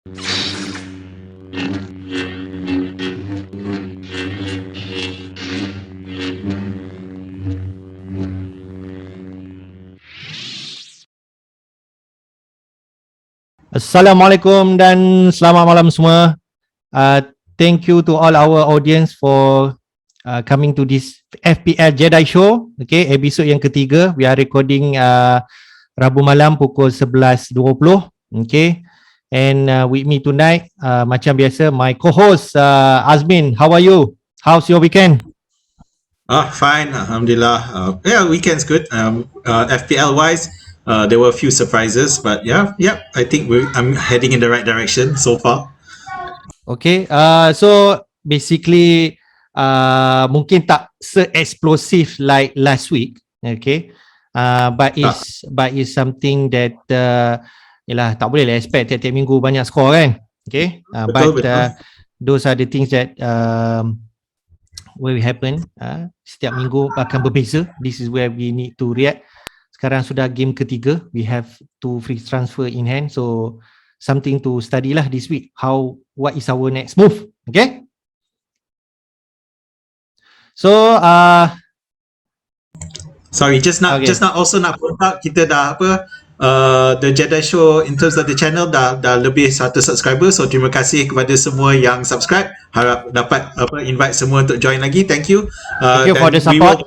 Assalamualaikum dan selamat malam semua. Thank you to all our audience for coming to this FPL Jedi Show. Okay, episod yang ketiga. We are recording Rabu malam pukul 11.20. Okay, and with me tonight, macam biasa, my co-host Azmin. How are you? How's your weekend? Fine, Alhamdulillah. Yeah, weekend's good. FPL wise, there were a few surprises, but yeah, I think I'm heading in the right direction so far. Okay, so basically mungkin tak se-explosive like last week, okay, but it's something that yalah, tak boleh lah expect tiap-tiap minggu banyak skor kan, okay, Betul. Those are the things that will happen. Setiap minggu akan berbeza. This is where we need to react. Sekarang sudah game ketiga, we have 2 free transfer in hand, so something to study lah this week. What is our next move? Okay. So sorry, just now also nak point out, kita dah the Jedi Show in terms of the channel dah lebih 100 subscribers, so terima kasih kepada semua yang subscribe. Harap dapat invite semua untuk join lagi. Thank you. Thank you for the support.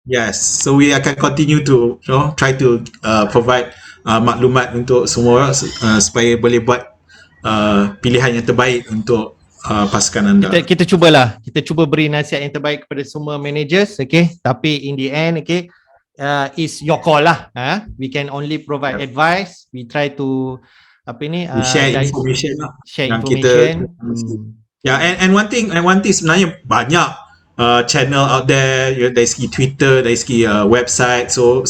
Yes, so we akan continue to try to provide maklumat untuk semua orang supaya boleh buat pilihan yang terbaik untuk pasukan anda. Kita cuba beri nasihat yang terbaik kepada semua managers, okay? Tapi in the end, okay, it's your call lah. We can only provide advice. We try to share information lah. Share information. And one thing sebenarnya banyak channel out there, dari segi Twitter, dari segi website, so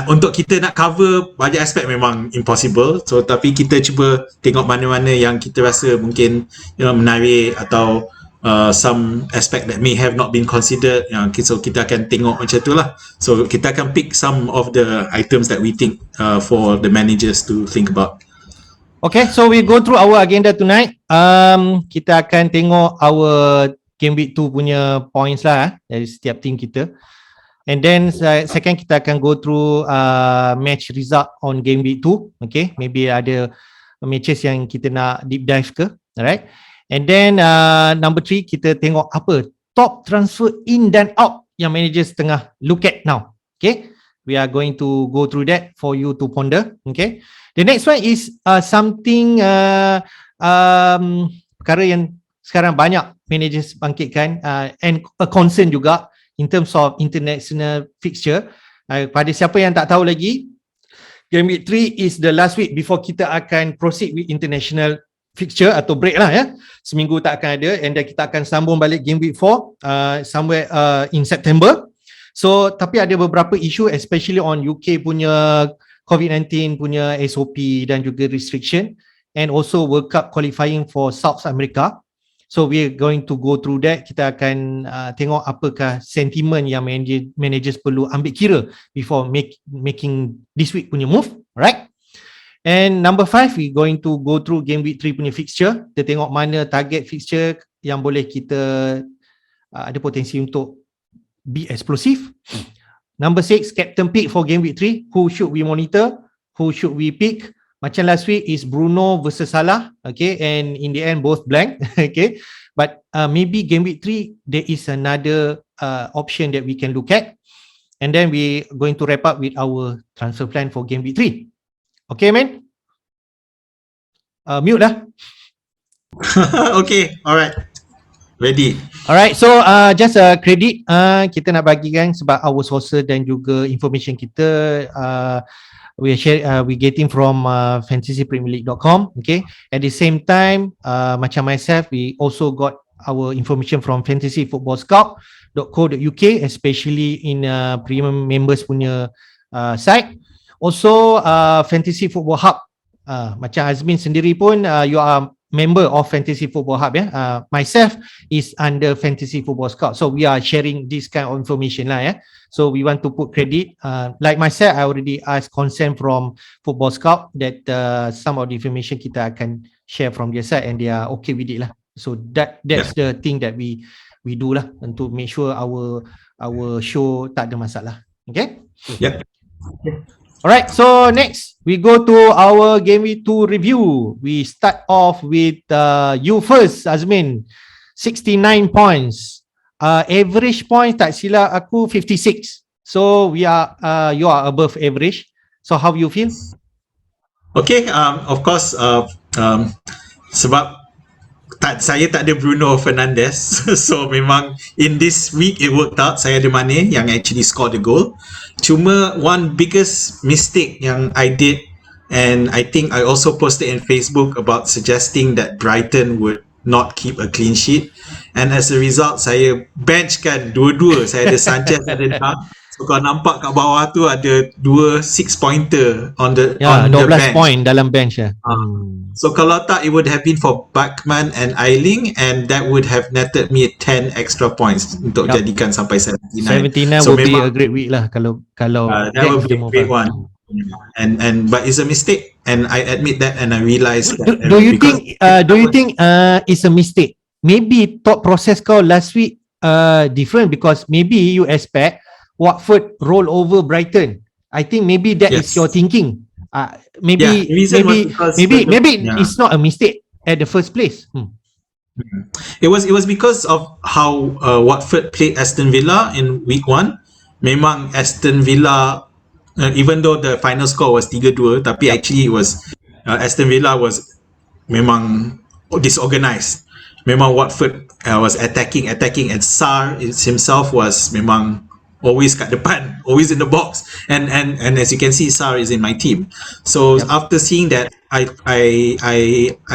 untuk kita nak cover banyak aspek memang impossible, so tapi kita cuba tengok mana-mana yang kita rasa mungkin menarik atau some aspect that may have not been considered, so kita akan tengok macam tu lah. So kita akan pick some of the items that we think for the managers to think about. Okay, so we go through our agenda tonight. Kita akan tengok our Game Week 2 punya points lah dari setiap team kita. And then second kita akan go through match result on Game Week 2. Okay, maybe ada matches yang kita nak deep dive ke. Alright. And then number 3 kita tengok apa top transfer in dan out yang managers tengah look at now. Okay, we are going to go through that for you to ponder. Okay, the next one is something perkara yang sekarang banyak managers bangkitkan and a concern juga in terms of international fixture. Pada siapa yang tak tahu lagi, Game Week 3 is the last week before kita akan proceed with international fixture atau break lah ya. Seminggu tak akan ada, and then kita akan sambung balik Game Week 4 somewhere in September. So tapi ada beberapa isu, especially on UK punya COVID-19 punya SOP dan juga restriction, and also World Cup qualifying for South America. So we are going to go through that. Kita akan tengok apakah sentimen yang managers perlu ambil kira before making this week punya move, right? And number 5, we going to go through Game Week 3 punya fixture. Kita tengok mana target fixture yang boleh kita ada potensi untuk be explosive. Number 6, captain pick for Game Week 3. Who should we monitor? Who should we pick? Macam last week is Bruno versus Salah, okay, and in the end both blank, okay. But maybe Game Week 3 there is another option that we can look at, and then we going to wrap up with our transfer plan for Game Week 3. Okay, man? Mute dah. Okay, alright. Ready. Alright, so just a credit kita nak bagikan sebab our sources dan juga information kita we getting from fantasypremierleague.com, okay. At the same time, macam myself, we also got our information from fantasyfootballscout.co.uk, especially in premium members punya site. Also Fantasy Football Hub, macam Azmin sendiri pun you are member of Fantasy Football Hub. Myself is under Fantasy Football Scout, so we are sharing this kind of information lah. So we want to put credit. Like myself, I already asked consent from Football Scout that some of the information kita akan share from their side, and they are okay with it lah. So that's the thing that we do lah, untuk make sure our show tak ada masalah. Okay. Yep. Alright, so next we go to our Game Week 2 review. We start off with you first, Azmin. 69 points. Average points, tak silap aku, 56. So you are above average. So how you feel? Okay, of course, sebab saya tak ada Bruno Fernandes, so memang in this week it worked out. Saya ada Mane yang actually scored the goal. Cuma one biggest mistake yang I did, and I think I also posted in Facebook about suggesting that Brighton would not keep a clean sheet, and as a result saya benchkan dua-dua. Saya ada Sanchez, ada Dunk. So kalau nampak kat bawah tu ada 2 6-pointer on the 12 bench. point dalam bench ya. So kalau tak, it would have been for Bachmann and Eiling, and that would have netted me 10 extra points untuk jadikan sampai 79. 79 So would be memang, a great week lah kalau that would be a great one. And but it's a mistake, and I admit that, and I realize that. Do you think it's a mistake? Maybe thought process kau last week different, because maybe you expect Watford roll over Brighton. I think maybe that is your thinking. Maybe it's not a mistake at the first place. It was because of how Watford played Aston Villa in week 1. Memang Aston Villa, even though the final score was 3-2, tapi actually it was Aston Villa was memang disorganized. Memang Watford was attacking, and Sarr himself was memang always kat depan, always in the box, and as you can see, Sarr is in my team. So after seeing that, I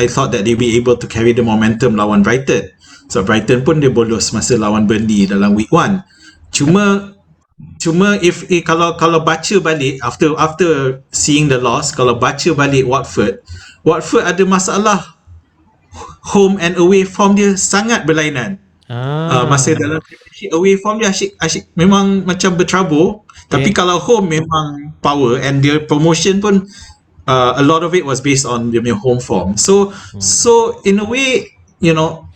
thought that they'll be able to carry the momentum lawan Brighton. So Brighton pun dia bolos masa lawan Burnley dalam week 1. Cuma if kalau baca balik after seeing the loss, kalau baca balik Watford ada masalah home and away form dia sangat berlainan. Masa dalam away form dia asyik memang macam berterabur, tapi kalau home memang power, and their promotion pun a lot of it was based on their home form. So in a way, you know,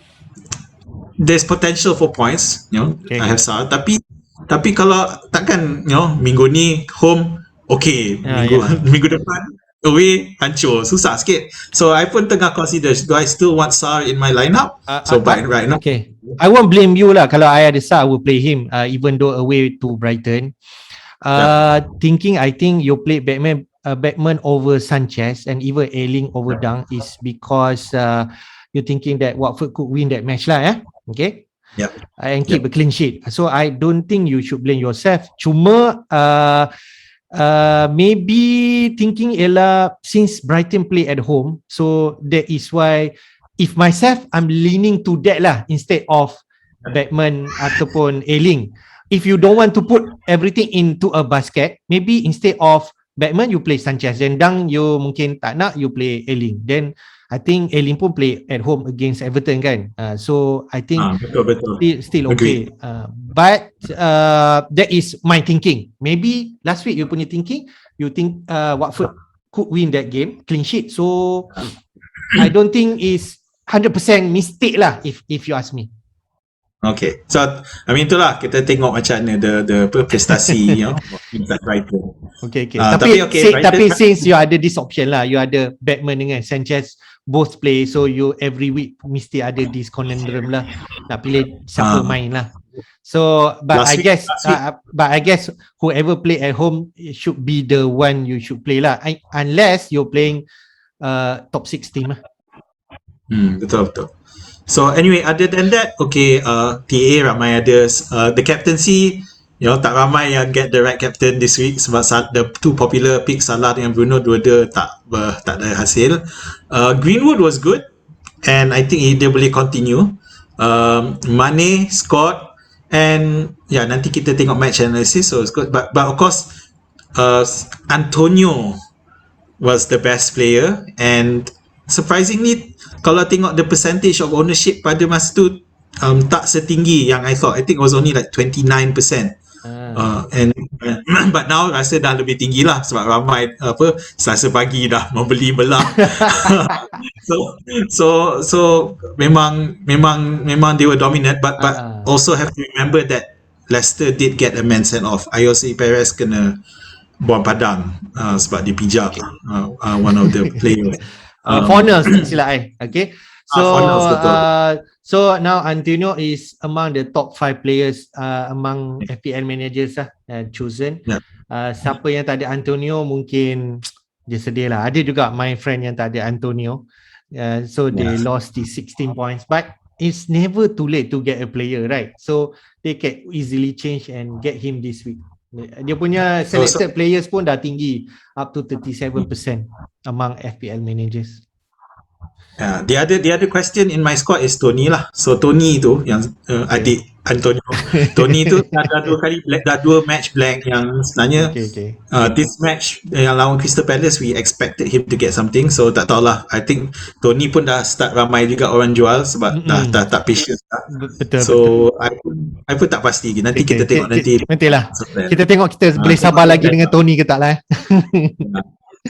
there's potential for points, you know. I have Sarr, tapi kalau takkan, you know, minggu ni home minggu depan away hancur, susah sikit. So I pun tengah consider, do I still want Sarr in my lineup? Right now, okay, I won't blame you lah. Kalau I ada Sarr, I will play him even though away to Brighton. I think you play Bachmann over Sanchez and even Eiling over Dunk is because you're thinking that Watford could win that match lah, okay? And keep a clean sheet. So I don't think you should blame yourself. Cuma maybe thinking since Brighton play at home, so that is why, if myself, I'm leaning to that lah instead of Bachmann ataupun Eiling. If you don't want to put everything into a basket, maybe instead of Bachmann you play Sanchez, then Dang you mungkin tak nak, you play Eiling. Then I think Eiling pun play at home against Everton kan. So I think betul. Still okay. But that is my thinking. Maybe last week you punya thinking, you think Watford could win that game, clean sheet. So I don't think it's 100% mistake lah if you ask me. Okay, so I mean itulah, kita tengok macam mana the prestasi, you know, inside Brighton. Okay. Tapi since you ada this option lah, you ada Bachmann dengan Sanchez both play, so you every week mesti ada this conundrum lah, nak pilih siapa main lah. So but I guess whoever play at home, it should be the one you should play lah, unless you're playing top 6 team lah. Betul. So anyway, other than that, okay, TA ramai ada the captaincy, you know, tak ramai yang get the right captain this week sebab the two popular picks, Salah dengan Bruno, dua-dua tak ada hasil. Greenwood was good, and I think dia boleh continue. Mane scored, and nanti kita tengok match analysis, so it's good. But of course, Antonio was the best player, and surprisingly kalau tengok the percentage of ownership pada masa tu tak setinggi yang I thought. I think it was only like 29%. And but now rasa dah lebih tinggi lah sebab ramai Selasa pagi dah membeli belah. so so memang they were dominant, but also have to remember that Leicester did get a man sent off. Ayosi Perez kena buang padang sebab dia pijak one of the players. Fornals tak silap okay. So Fornals, betul. so now Antonio is among the top 5 players among FPL managers chosen. Siapa yang tak ada Antonio mungkin dia sedih lah. Ada juga my friend yang tak ada Antonio, so they lost the 16 points, but it's never too late to get a player, right? So they can easily change and get him this week. Dia punya selected players pun dah tinggi, up to 37% among FPL managers. The other question in my squad is Tony lah. So Tony tu yang adik Antonio. Tony tu dah dua match blank yang sebenarnya this match yang lawan Crystal Palace we expected him to get something. So tak tahulah. I think Tony pun dah start ramai juga orang jual sebab dah tak patient. Betul. So I pun tak pasti. Nanti kita tengok nantilah. Kita tengok kita boleh sabar lagi dengan Tony ke tak lah.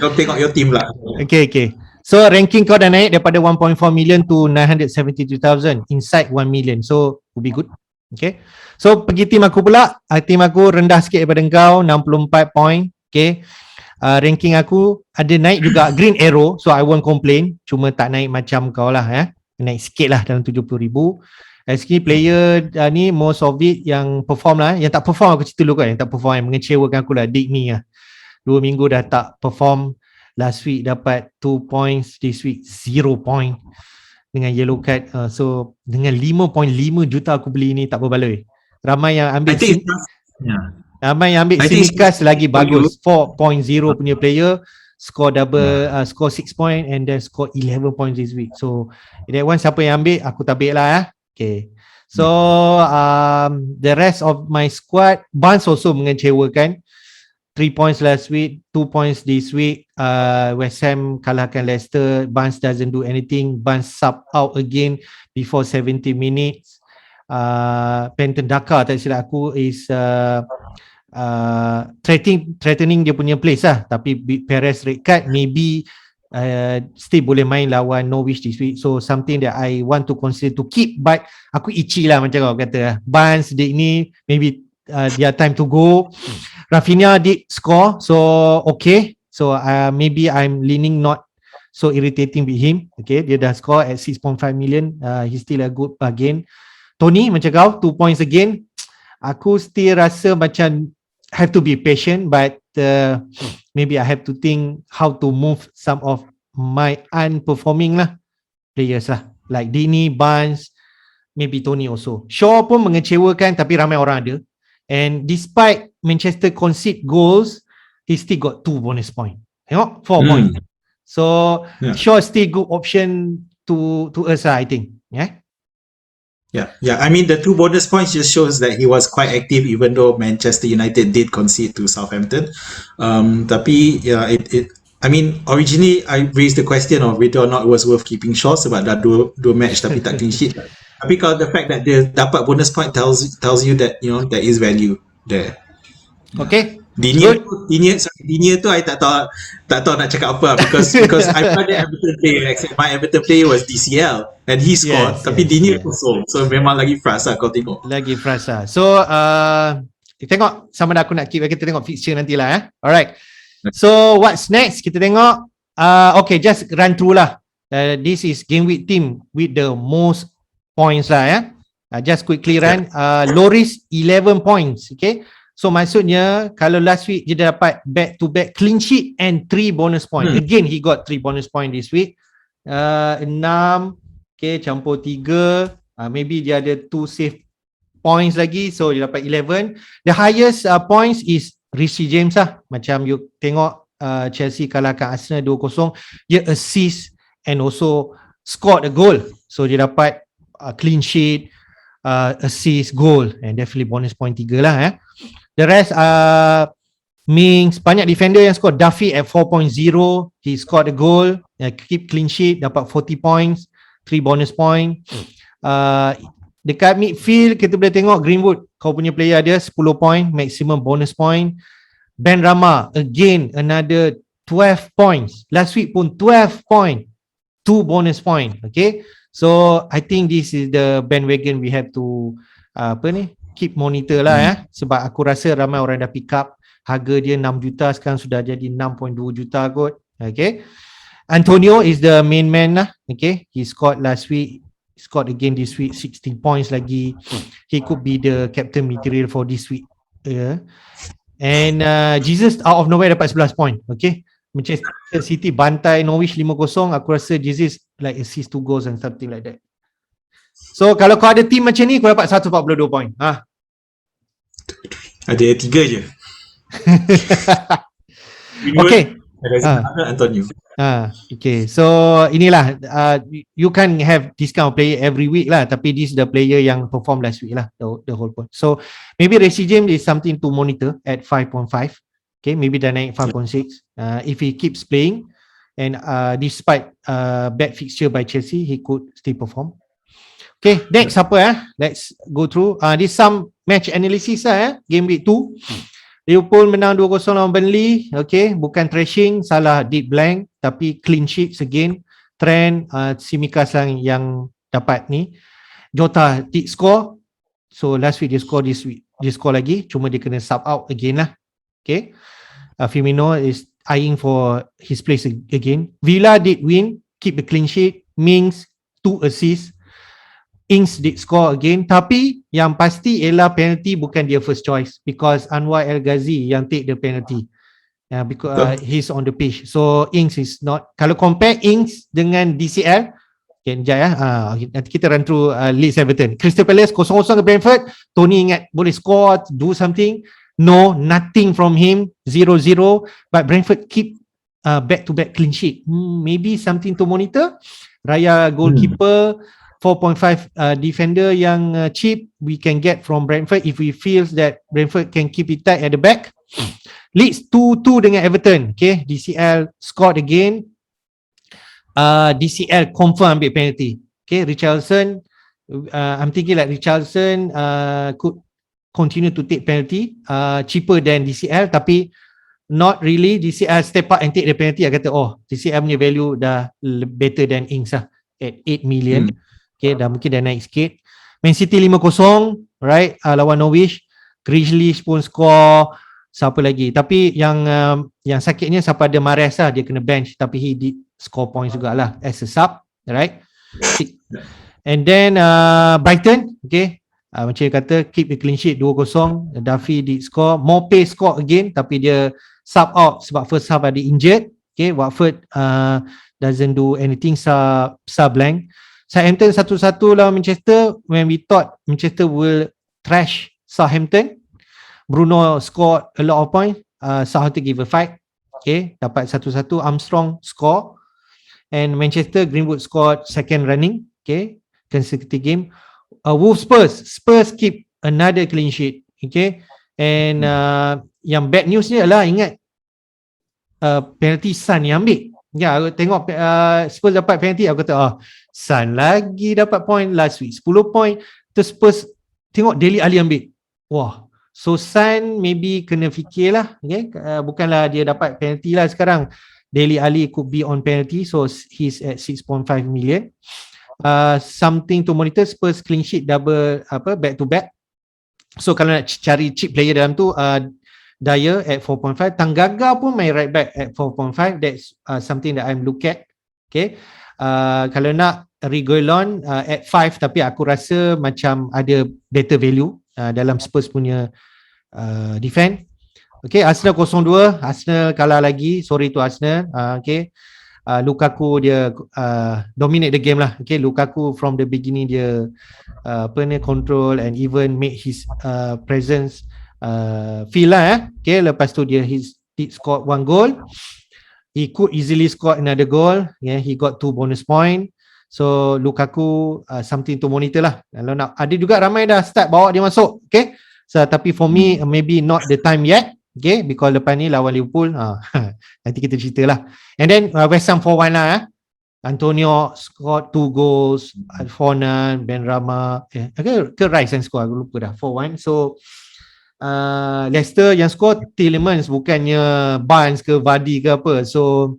Kau tengok your team lah. Okay. So ranking kau dah naik daripada 1.4 million to 972,000 inside 1 million. So will be good. Okay. So pergi team aku pula. Team aku rendah sikit daripada kau, 64 point. Okay. Ranking aku ada naik juga green arrow. So I won't complain. Cuma tak naik macam kau lah. Naik sikit lah dalam 70,000. SK player ni most of it yang perform lah. Yang tak perform aku cerita dulu kan. Yang tak perform yang mengecewakan aku lah. Dick ni lah. 2 minggu dah tak perform. Last week dapat 2 points, this week 0 point dengan yellow card. So dengan 5.5 juta aku beli ni tak berbaloi. Ramai yang ambil ramai yang ambil Simikas lagi bagus. 4.0 punya player score double, score 6 point and then score 11 points this week. So that one siapa yang ambil aku tabik lah. Okay. So the rest of my squad, Barnes also mengecewakan. 3 points last week, 2 points this week. West Ham kalahkan Leicester. Barnes doesn't do anything. Barnes sub out again before 70 minutes. Penton Dakar tak silap aku is threatening dia punya place lah. Tapi Perez red card, maybe still boleh main lawan Norwich this week. So something that I want to consider to keep, but aku itchy lah macam kau kata. Barnes date ni maybe dia time to go. Rafinha did score, so okay. So maybe I'm leaning not so irritating with him. Okay, dia dah score at 6.5 million. He's still a good bargain. Tony macam kau 2 points again. Aku still rasa macam have to be patient, but maybe I have to think how to move some of my unperforming lah players lah, like Dini, Barnes, maybe Tony also. Shaw pun mengecewakan tapi ramai orang ada. And despite Manchester concede goals, he still got 2 bonus point. Tengok 4 point. So Shaw still good option to us lah, I think. Yeah. I mean the 2 bonus points just shows that he was quite active even though Manchester United did concede to Southampton. Tapi I mean originally I raised the question of whether or not it was worth keeping Shaw sebab dah dua match tapi tak clean sheet. Tapi kalau the fact that dia dapat bonus point tells you that there is value there. Okay. Dinia tu I tak tahu nak cakap apa because I thought that Everton player except my Everton player was DCL and he scored tapi Dinia kosong. So memang lagi frust lah kau tengok. Lagi frust lah. So kita tengok sama ada aku nak keep, kita tengok fixture nantilah. Alright. So what's next? Kita tengok okay, just run through lah. This is game week team with the most points lah just quickly run. Loris 11 points. Okay. So maksudnya kalau last week dia dapat back to back clean sheet and 3 bonus point. Again he got 3 bonus point this week. 6 okay, campur 3, maybe dia ada 2 save points lagi, so dia dapat 11. The highest points is Reece James lah. Macam you tengok Chelsea kalahkan Arsenal 2-0, dia assist and also scored a goal. So dia dapat clean sheet, assist, goal, and definitely bonus point 3 lah. The rest Mings, banyak defender yang score. Duffy at 4.0, he scored a goal, keep clean sheet, dapat 40 points, 3 bonus point. Dekat midfield kita boleh tengok Greenwood, kau punya player dia 10 point, maximum bonus point. Ben Rama, again another 12 points. Last week pun 12 point, 2 bonus point. Okay, so I think this is the bandwagon we have to keep monitor lah sebab aku rasa ramai orang dah pick up. Harga dia 6 juta sekarang sudah jadi 6.2 juta kot. Okay, Antonio is the main man lah. Okay, he scored last week, scored again this week, 16 points lagi. He could be the captain material for this week. And Jesus out of nowhere dapat 11 point. Okay, Manchester City bantai Norwich 5-0. Aku rasa Jesus like assist 2 goals and something like that. So kalau kau ada team macam ni, kau dapat 142 point. Ada 3 je. Okay. Antonio. Okay, so inilah you can have this kind of player every week lah, tapi this is the player yang perform last week lah, the whole point. So maybe Reece James is something to monitor at 5.5. Okay, maybe dah naik 5.6. If he keeps playing and despite bad fixture by Chelsea, he could still perform. Okay, next apa let's go through this some match analysis game week 2. Liverpool menang 2-0 lawan Burnley. Okay, bukan thrashing, salah deep blank, tapi clean sheets again. Trent, Tsimikas yang dapat ni. Jota did score. So last week dia score, this week dia score lagi, cuma dia kena sub out again lah. Okay, Firmino is eyeing for his place again. Villa did win, keep the clean sheet. Mings 2 assists. Ings did score again, tapi yang pasti ialah penalty bukan dia first choice because Anwar El Ghazi yang take the penalty. Because he's on the pitch. So Ings is not. Kalau compare Ings dengan DCL, okay, sekejap nanti kita run through Leeds Everton. Crystal Palace 0-0 ke Brentford. Tony ingat boleh score, do something. No, nothing from him. 0-0. But Brentford keep back-to-back clean sheet. Maybe something to monitor. Raya goalkeeper. 4.5 defender yang cheap we can get from Brentford if we feel that Brentford can keep it tight at the back. Leeds 2-2 dengan Everton. Okay, DCL scored again. DCL confirm ambil penalty. Okay, Richarlison, I'm thinking like Richarlison could continue to take penalty, cheaper than DCL, tapi not really. DCL step up and take the penalty. I kata DCL punya value dah better than Ings lah at 8 million. Okay, dah mungkin dah naik sikit. Man City 5-0, right, lawan Norwich. Grealish pun score. Siapa lagi? Tapi yang sakitnya siapa ada Mahrez lah, dia kena bench, tapi he did score points jugalah as a sub, right? And then Brighton, okay, macam dia kata keep the clean sheet 2-0. Duffy did score. Mope score again, tapi dia sub out sebab first half ada injured. Okay, Watford doesn't do anything, sub blank. Southampton 1-1 lawan Manchester. When we thought Manchester will trash Southampton, Bruno scored a lot of points. Southampton give a fight. Okay, dapat 1-1. Armstrong score. And Manchester, Greenwood scored second running. Okay, consecutive game. Wolves Spurs keep another clean sheet. Okay, and yang bad news ni adalah ingat penalty Son yang ambil. Ya, aku tengok Spurs dapat penalty, aku kata Son lagi dapat point last week 10 point. Terus Spurs tengok Dele Alli ambil. Wah, so Son maybe kena fikirlah, okay? Bukanlah dia dapat penalty lah sekarang. Dele Alli could be on penalty, so he's at 6.5 million. Something to monitor. Spurs clean sheet double back to back. So kalau nak cari cheap player dalam tu, Dyer at 4.5, Tanggaga pun main right back at 4.5. That's something that I'm look at. Okay, kalau nak Reguilon at 5, tapi aku rasa macam ada better value dalam Spurs punya defend. Okay, Arsenal 0-2, Arsenal kalah lagi, sorry to Arsenal. Okay, Lukaku dia dominate the game lah. Okay, Lukaku from the beginning dia control and even make his presence feel lah. Okay, lepas tu dia did score 1 goal. He could easily score another goal. Yeah, he got 2 bonus point. So Lukaku something to monitor lah. Kalau nak, ada juga ramai dah start bawa dia masuk. Okay, so tapi for me maybe not the time yet. Okay, because lepas ni lawan Liverpool, nanti kita cerita lah. And then West Ham 4-1 lah. Antonio scored 2 goals, Fonan, Ben Rama, ke Rice yang score, aku lupa dah, 4-1. So Leicester yang score Tielemans, bukannya Barnes ke Vardy ke apa. So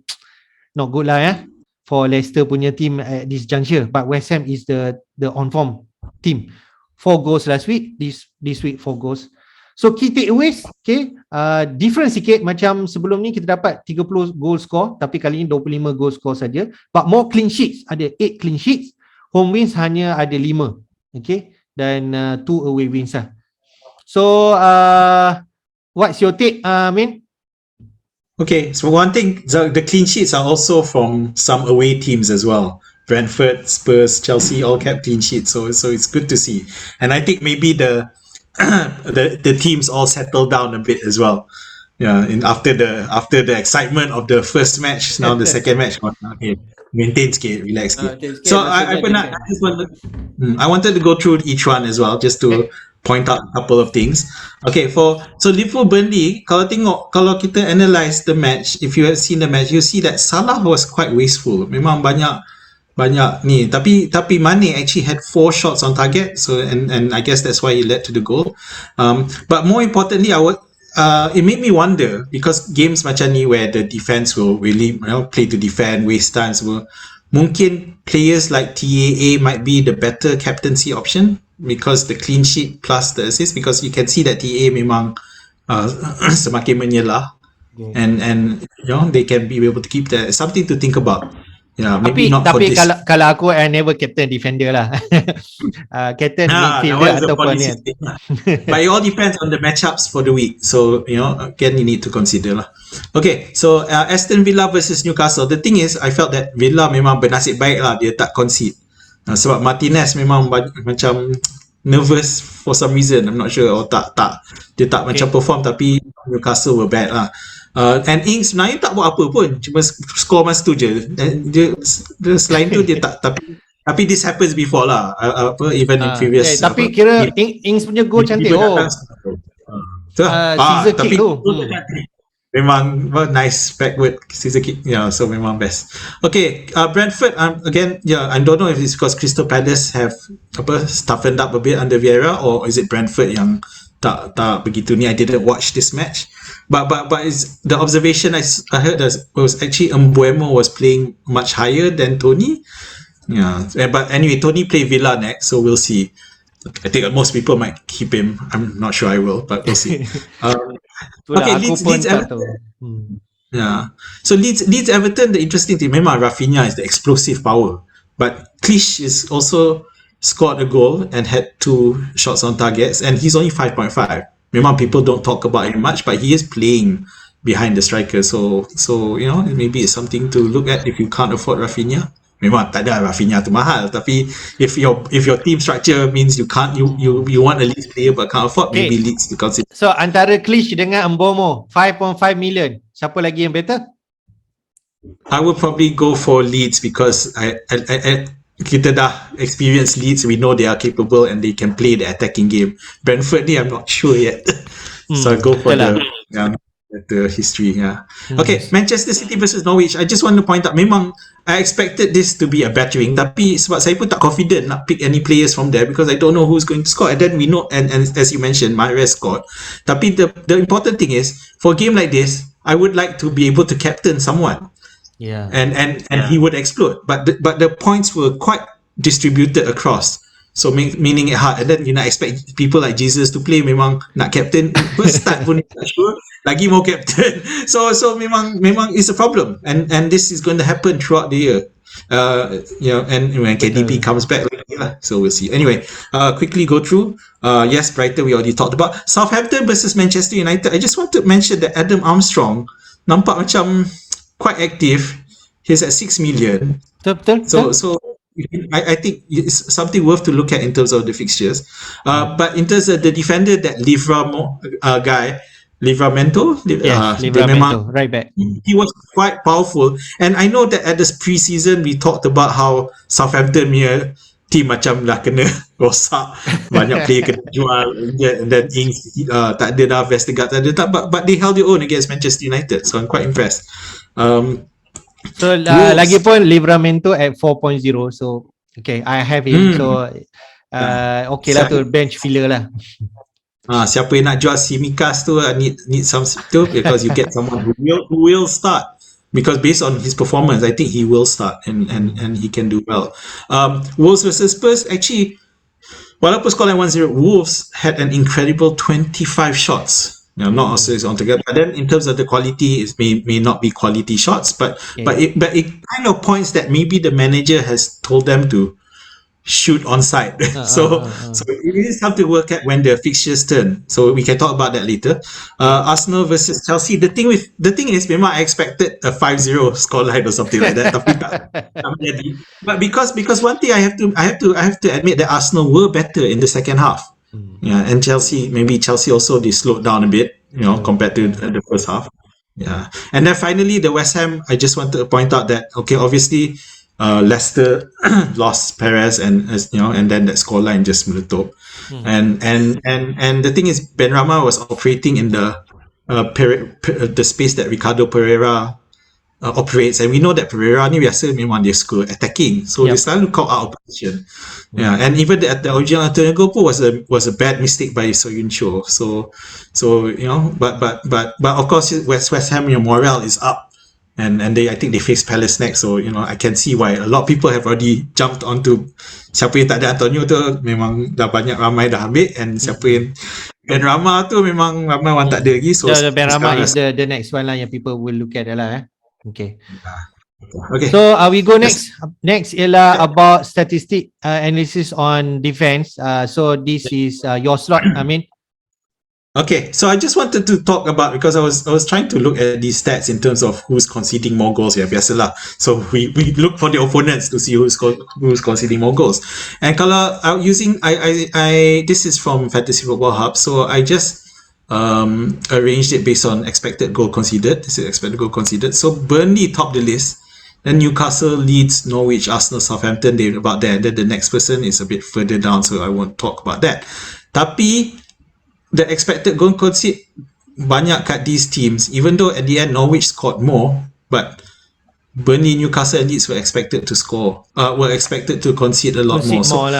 not good lah for Leicester punya team at this juncture. But West Ham is the on form team. 4 goals last week, this week 4 goals. So key takeaways, okay, different sikit, macam sebelum ni kita dapat 30 goal score, tapi kali ni 25 goal score saja. But more clean sheets, ada 8 clean sheets. Home wins hanya ada 5, okay, dan 2 away wins lah. So what's your take, Min? Okay, so one thing, the clean sheets are also from some away teams as well. Brentford, Spurs, Chelsea all kept clean sheets, so it's good to see. And I think maybe the teams all settled down a bit as well. Yeah, after the excitement of the first match, now the second match, okay, maintain skate, relax skate. So I wanted to go through each one as well, just to point out a couple of things. Okay, so Liverpool Burnley, kalau kita analyse the match, if you have seen the match, you see that Salah was quite wasteful. Memang banyak ni, tapi Mane actually had 4 shots on target, so and I guess that's why he led to the goal. But more importantly, it made me wonder, because games macam ni where the defense will really play to defend, waste times, mungkin players like TAA might be the better captaincy option, because the clean sheet plus the assist, because you can see that TAA memang semakin menyelah, and they can be able to keep that. Something to think about. Yeah, maybe not for this. Tapi kalau aku, I never captain defender lah. Captain midfielder ataupun ni. But it all depends on the matchups for the week. So, again, you need to consider lah. Okay, so Aston Villa versus Newcastle. The thing is, I felt that Villa memang bernasib baik lah, dia tak concede. Sebab Martinez memang macam nervous for some reason. I'm not sure, or dia tak macam perform, tapi Newcastle were bad lah. And Ings sebenarnya tak buat apa pun, cuma score masa tu je. Dia selain tu dia tak, tapi this happens before lah, even in previous. Tapi kira Ings punya goal cantik. Scissor kick tu. Memang nice backward scissor kick. Yeah, so memang best. Okay, Brentford again. Yeah, I don't know if it's because Crystal Palace have toughened up a bit under Vieira, or is it Brentford yang tak begitu ni. I didn't watch this match. But it's, the observation I heard was actually Mbuemo was playing much higher than Tony. Yeah, but anyway, Tony play Villa next, so we'll see. I think most people might keep him. I'm not sure I will, but we'll see. Okay, Leeds Everton. Yeah, so Leeds Everton, the interesting thing, memang Rafinha is the explosive power, but Clich is also scored a goal and had 2 shots on targets, and he's only 5.5. Memang people don't talk about him much, but he is playing behind the striker. So maybe it's something to look at if you can't afford Rafinha. Memang tak ada Rafinha tu mahal, tapi if your team structure means you want a Leeds player but can't afford, maybe Leeds to consider. So antara Clich dengan Mbomo, 5.5 million, siapa lagi yang better? I would probably go for Leeds, because I kita dah experience Leeds, we know they are capable and they can play the attacking game. Brentford ni I'm not sure yet. So I go for the history. Okay, Manchester City versus Norwich. I just want to point out, memang I expected this to be a battering, tapi sebab saya pun tak confident nak pick any players from there, because I don't know who's going to score. And then we know, and as you mentioned, Mahrez scored. Tapi the important thing is, for a game like this, I would like to be able to captain someone. Yeah, and he would explode, but the points were quite distributed across, so meaning it hard. And then you expect people like Jesus to play, memang nak captain first start pun tak sure, lagi mau captain. So memang it's a problem, and this is going to happen throughout the year. And when KDB comes back, so we'll see. Anyway, quickly go through. Yes, Brighton we already talked about. Southampton versus Manchester United. I just want to mention that Adam Armstrong nampak macam quite active. He's at 6 million. So I think it's something worth to look at in terms of the fixtures. But in terms of the defender, that Livramento, right back. He was quite powerful. And I know that at this pre-season we talked about how Southampton team macam dah kena rosak, banyak player kena jual, and then Ings tak ada dah, Vestergaard tak ada tak, but they held their own against Manchester United, so I'm quite impressed. So Wolves, lagi pun Livramento at 4.0, so okay, I have him. So okay lah tu, bench filler lah. Siapa yang nak jual Simikas tu, need some tu, because you get someone who will start, because based on his performance I think he will start, and he can do well. Wolves versus Spurs, actually walaupun scoreline 1-0, Wolves had an incredible 25 shots. Not also on together, but then in terms of the quality, it may not be quality shots, but it kind of points that maybe the manager has told them to shoot on side. So it is something to work at when the fixtures turn. So we can talk about that later. Arsenal versus Chelsea. The thing is, memang I expected a 5-0 scoreline or something like that. Tapi tak jadi. But because one thing I have to admit that Arsenal were better in the second half. Yeah, and Chelsea also they slowed down a bit, compared to the first half. Yeah, and then finally the West Ham. I just want to point out that obviously, Leicester lost Perez, and then that scoreline just meletup. And the thing is, Benrahma was operating in the space that Ricardo Pereira operates, and we know that Pereira ni biasa memang dia suka attacking, so dia selalu call out opposition. Yeah, and even the original Antonio goal was a bad mistake by Soyun Cho. So but of course West Ham, your morale is up, and I think they face Palace next, so I can see why a lot of people have already jumped onto siapa yang tak ada Antonio tu, memang dah banyak ramai dah ambil, and siapa yang Benrahma tu memang ramai orang tak ada lagi, so Benrahma is the next one lah yang people will look at lah. Okay. Okay. So we go next. Next ialah about statistic analysis on defense. So this is your slot, I mean. Okay, so I just wanted to talk about, because I was trying to look at these stats in terms of who's conceding more goals. Biasalah. So we look for the opponents to see who's conceding more goals. And kalau using I this is from Fantasy Football Hub. So I just arranged it based on expected goal conceded. This is expected goal conceded. So Burnley top the list. Then Newcastle, Leeds, Norwich, Arsenal, Southampton, they're about there. Then the next person is a bit further down, so I won't talk about that. Tapi the expected goal concede banyak kat these teams, even though at the end Norwich scored more, but Burnley, Newcastle, and Leeds were expected to concede a lot more. So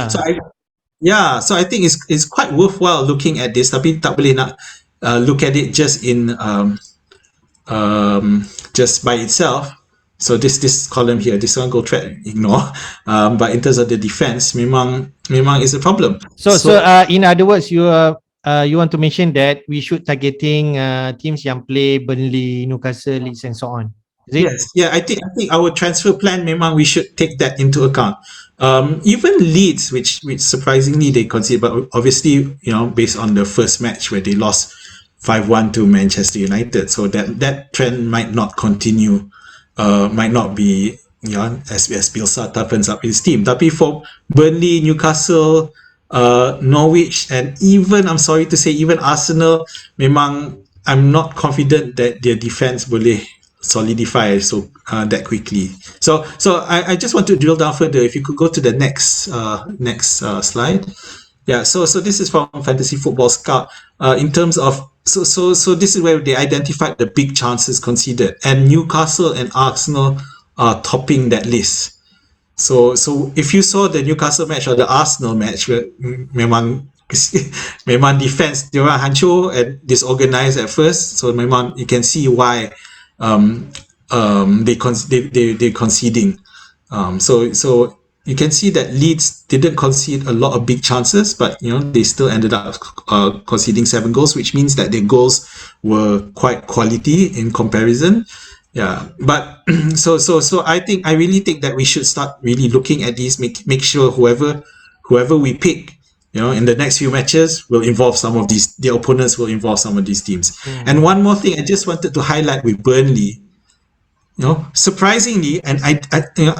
I think it's quite worthwhile looking at this. Tapi tak boleh nak look at it just in just by itself. So this column here, this one goal threat, ignore. But in terms of the defense, memang is a problem. So in other words, you want to mention that we should targeting teams yang play Burnley, Newcastle, Leeds, and so on. Is it? Yes, yeah. I think our transfer plan, memang we should take that into account. Even Leeds, which surprisingly they conceded, but obviously based on the first match where they lost 5-1 to Manchester United, so that trend might not continue. Might not be as Bielsa toughens up his team. Tapi for Burnley, Newcastle, Norwich, and even, I'm sorry to say, even Arsenal, memang I'm not confident that their defense boleh solidify so that quickly. So I just want to drill down further. If you could go to the next slide. Yeah, so this is from Fantasy Football Scout. In terms of so this is where they identified the big chances conceded, and Newcastle and Arsenal are topping that list. So if you saw the Newcastle match or the Arsenal match, memang defense diorang hancur and disorganized at first. So memang you can see why they conceding. So you can see that Leeds didn't concede a lot of big chances, but they still ended up conceding 7 goals, which means that their goals were quite quality in comparison. Yeah, but so I really think that we should start really looking at these, make sure whoever we pick, in the next few matches will involve some of these, the opponents will involve some of these teams. And one more thing I just wanted to highlight with Burnley. Surprisingly, and I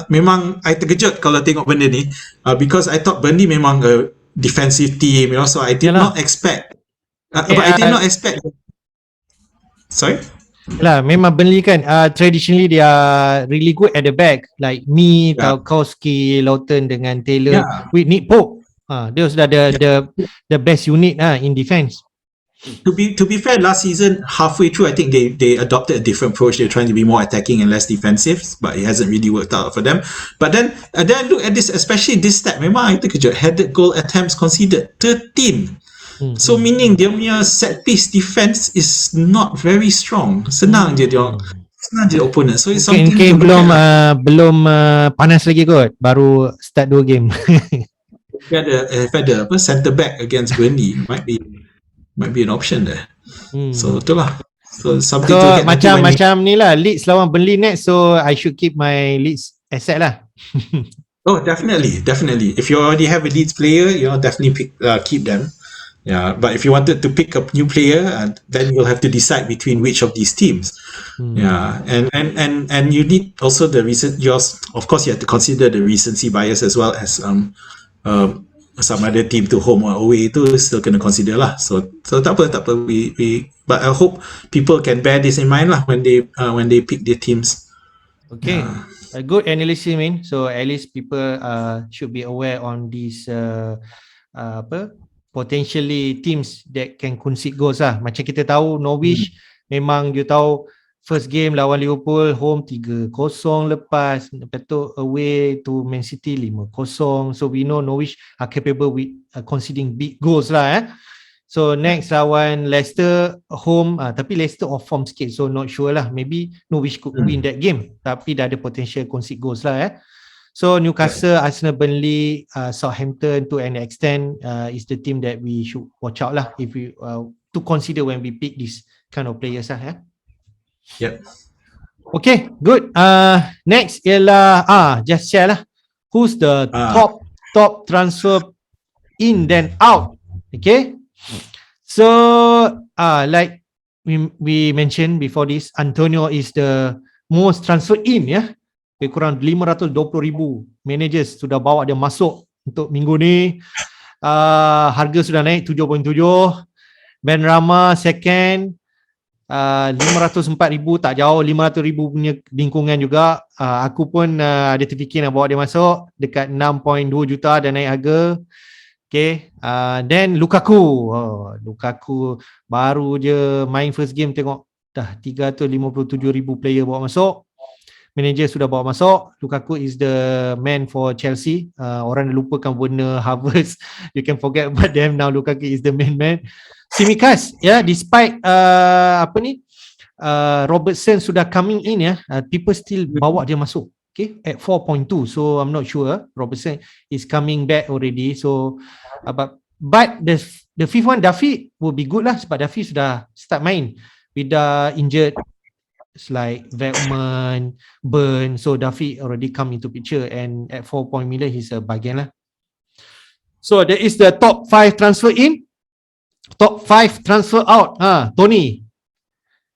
memang I terkejut kalau tengok benda ni, because I thought Burnley memang a defensive team, so I did not expect. But I did not expect. Sorry. Lah, memang Burnley kan traditionally they are really good at the back, like me, Tarkowski, Lawton dengan Taylor with Nick Pope. Those are the best unit in defense. To be fair, last season halfway through, I think they adopted a different approach. They're trying to be more attacking and less defensive, but it hasn't really worked out for them. But then look at this, especially this stat. Memang itu kejut. Headed goal attempts conceded 13. So meaning dia punya set piece defense is not very strong. Senang je opponent. So it's something belum panas lagi kot. Baru start 2 game. Ada centre back against Burnley might be an option there. So itulah. So something to macam ni lah, Leeds lawan Burnley next, so I should keep my Leeds asset lah. Oh, definitely. If you already have a Leeds player, definitely keep them. Yeah, but if you wanted to pick a new player, then you'll have to decide between which of these teams. Yeah, and you need also the of course you have to consider the recency bias as well as some other team to home or away itu still kena consider lah. So tak apa. But I hope people can bear this in mind lah when they pick their teams. Okay. A good analysis, man. So at least people should be aware on these potentially teams that can concede goals lah. Macam kita tahu Norwich memang you tahu first game lawan Liverpool home 3-0, lepas tu away to Man City 5-0. So we know Norwich are capable with conceding big goals lah. So next lawan Leicester home, tapi Leicester off form sikit, so not sure lah. Maybe Norwich could win that game, tapi dah ada potential concede goals lah. So Newcastle, Arsenal, Burnley, Southampton to an extent is the team that we should watch out lah if we to consider when we pick this kind of players lah. Yep. Okay, good. Next ialah just share lah. Who's the top transfer in then out? Okay. So like we mentioned before this, Antonio is the most transfer in lebih kurang 520,000 managers sudah bawa dia masuk untuk minggu ni. Harga sudah naik 7.7. Ben Rama second, 504,000, tak jauh 500,000 punya lingkungan juga. Aku pun ada terfikir nak bawa dia masuk dekat 6.2 juta dan naik harga. Okay, then Lukaku. Lukaku baru je main first game, tengok dah 357,000 player bawa masuk. Manager sudah bawa masuk. Lukaku is the man for Chelsea. Orang lupakan Werner, Havertz. You can forget about them. Now Lukaku is the main man. Simikas, despite Robertson sudah coming in, people still bawa dia masuk. Okay, at 4.2. So I'm not sure Robertson is coming back already. So but the fifth one, Duffy will be good lah, sebab Duffy sudah start main without injured. It's like Veltman, Burn, so Duffy already come into picture, and at 4 million he's a bargain lah. So that is the top 5 transfer in. Top 5 transfer out. Tony,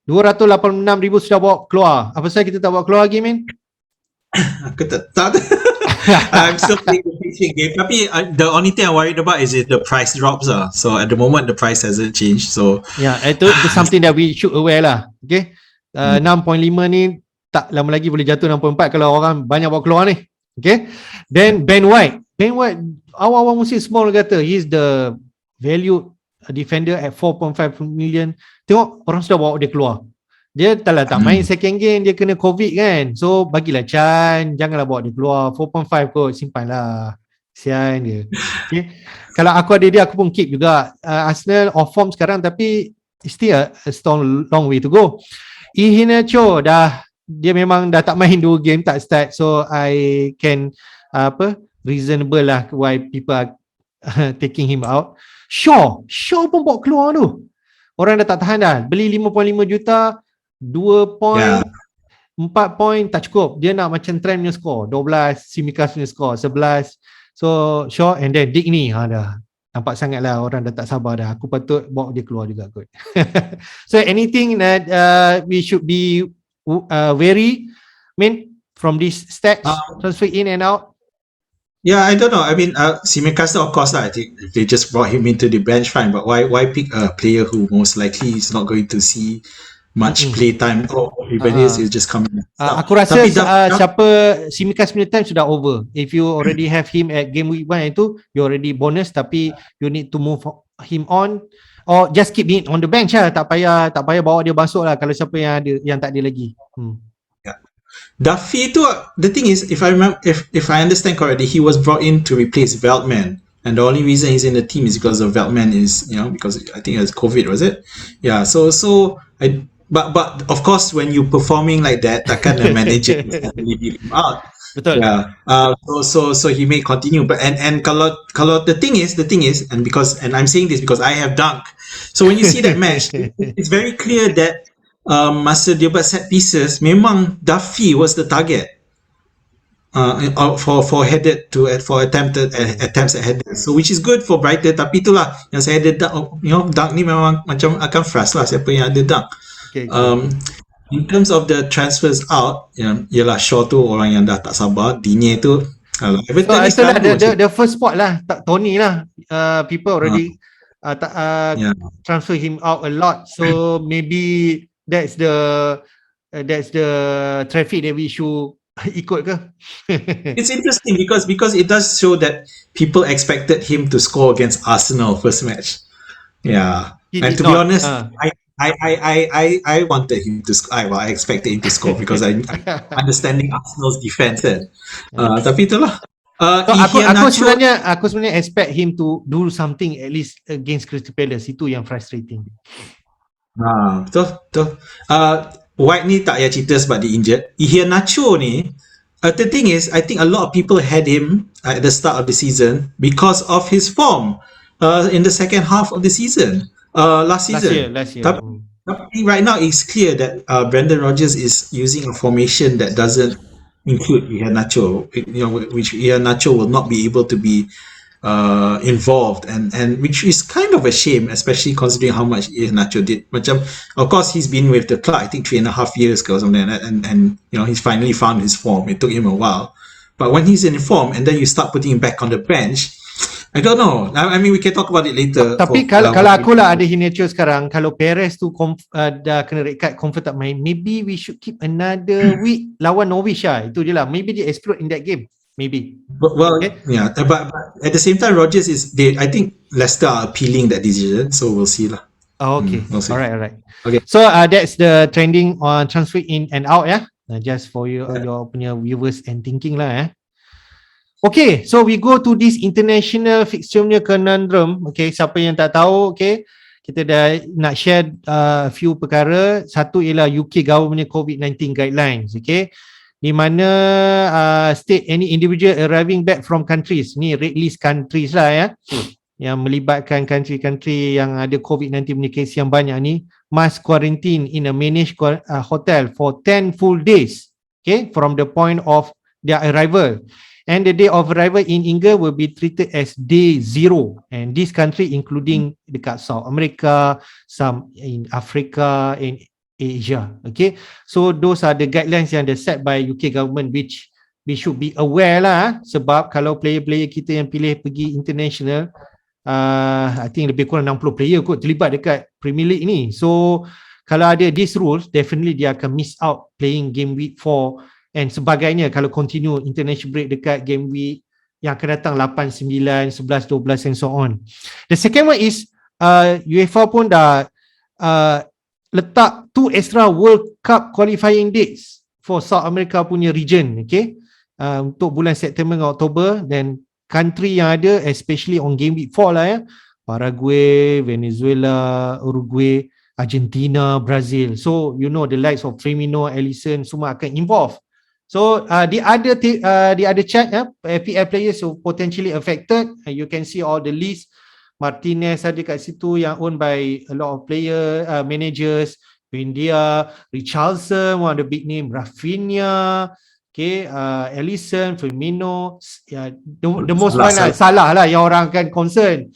286,000 sudah bawa keluar. Apa sahaja kita tak bawa keluar lagi, man? Aku tak I'm still playing the pitching game. Tapi the only thing I'm worried about is if the price drops. So at the moment the price hasn't changed. So itu something that we should aware lah. Okay. 6.5 ni tak lama lagi boleh jatuh 6.4 kalau orang banyak bawa keluar ni. Okay. Then Ben White awal-awal musim small kata he's the valued defender at 4.5 million. Tengok orang sudah bawa dia keluar. Dia tak main second game, dia kena COVID kan. So bagilah Chan, janganlah bawa dia keluar. 4.5 kot, simpanlah. Kesian dia. Okay. Kalau aku ada dia, aku pun keep juga. Arsenal off form sekarang, tapi still a long way to go. Iheanacho dia memang dah tak main 2 game, tak start. So I can reasonable lah why people are taking him out. Shaw pun bawa keluar tu. Orang dah tak tahan dah. Beli 5.5 juta, 2 point, 4 point tak cukup. Dia nak macam trend punya skor, 12, Simikas punya skor 11. So Shaw and then Dick ni dah nampak sangat lah orang dah tak sabar dah. Aku patut bawa dia keluar juga kot. So anything that we should be wary, from these stats, transfer in and out? Yeah, I don't know. I mean, Simikas, of course, I think if they just brought him into the bench, fine. But why pick a player who most likely is not going to see much play time. Oh, everybody is just coming. Aku rasa siapa Simikas punya time sudah over. If you already have him at game week 1 itu, you already bonus, tapi you need to move him on or just keep him on the bench lah. Tak payah bawa dia masuk lah kalau siapa yang tak ada lagi. Duffy tu, the thing is, if I understand correctly, he was brought in to replace Veltman, and the only reason he's in the team is because of Veltman is, because I think it was COVID, was it? Yeah. But of course, when you performing like that, takkan the manager leave him out. Betul. Yeah. So he may continue, but and kalau the thing is, and I'm saying this because I have dunk. So when you see that match, it's very clear that masa dia buat set pieces, memang Duffy was the target for attempts at header. So which is good for Brighton, tapi itulah yang saya ada dunk ni memang macam akan frust lah siapa yang ada dunk. Okay. In terms of the transfers out, ialah Shaw tu orang yang dah tak sabar, Digne tu the first spot lah, Tony lah, people already transfer him out a lot, so maybe that's the traffic that we should ikut ke? It's interesting because it does show that people expected him to score against Arsenal first match. Yeah, and to be honest, I wanted him to score. I expected him to score because I understanding Arsenal's defense. Tapi itulah. Aku sebenarnya expect him to do something at least against Crystal Palace. Itu yang frustrating. Betul. White ni tak payah cerita sebab dia injured. Iheanacho ni, the thing is, I think a lot of people had him at the start of the season because of his form in the second half of the season. Last season. Last year. Tapi right now it's clear that Brendan Rodgers is using a formation that doesn't include Iheanacho, which Iheanacho will not be able to be involved, and which is kind of a shame, especially considering how much Iheanacho did. Macam, of course, he's been with the club, I think 3.5 years or something like that, and he's finally found his form. It took him a while, but when he's in form and then you start putting him back on the bench, I don't know. I mean, we can talk about it later. Tapi kalau aku lah ada Iheanacho sekarang, kalau Perez tu dah kena red card, confirm tak main, maybe we should keep another week lawan Norwich lah. Itu je lah. Maybe dia explode in that game. Maybe. Yeah. But at the same time, Rodgers I think Leicester are appealing that decision, so we'll see lah. Oh, okay. We'll see. Alright. Okay. So that's the trending on transfer in and out, just for your punya viewers and thinking lah. Okay, so we go to this international fixture punya conundrum. Okay, siapa yang tak tahu, okay, kita dah nak share few perkara. Satu ialah UK government COVID-19 guidelines, okay, di mana state any individual arriving back from countries, ni red list countries lah yang melibatkan country-country yang ada COVID-19 punya kes yang banyak ni, must quarantine in a managed hotel for 10 full days, okay, from the point of their arrival. And the day of arrival in England will be treated as day 0. And this country including dekat South America, some in Africa, in Asia. Okay, so those are the guidelines yang set by UK government, which we should be aware lah. Sebab kalau player-player kita yang pilih pergi international, I think lebih kurang 60 player kot terlibat dekat Premier League ni. So kalau ada these rules, definitely dia akan miss out playing game week 4 and sebagainya kalau continue international break dekat game week yang akan datang 8, 9, 11, 12 and so on. The second one is UEFA pun dah letak 2 extra World Cup qualifying dates for South America punya region, okay, untuk bulan September dan Oktober, dan country yang ada especially on game week 4 lah Paraguay, Venezuela, Uruguay, Argentina, Brazil. So the likes of Firmino, Alisson semua akan involve. So the other chart, FPL players who potentially affected, you can see all the list. Martinez ada kat situ yang owned by a lot of player, managers. India, Richarlison, one of the big name, Rafinha, okay, Alisson, Firmino, the most one Salah lah yang orang akan concern.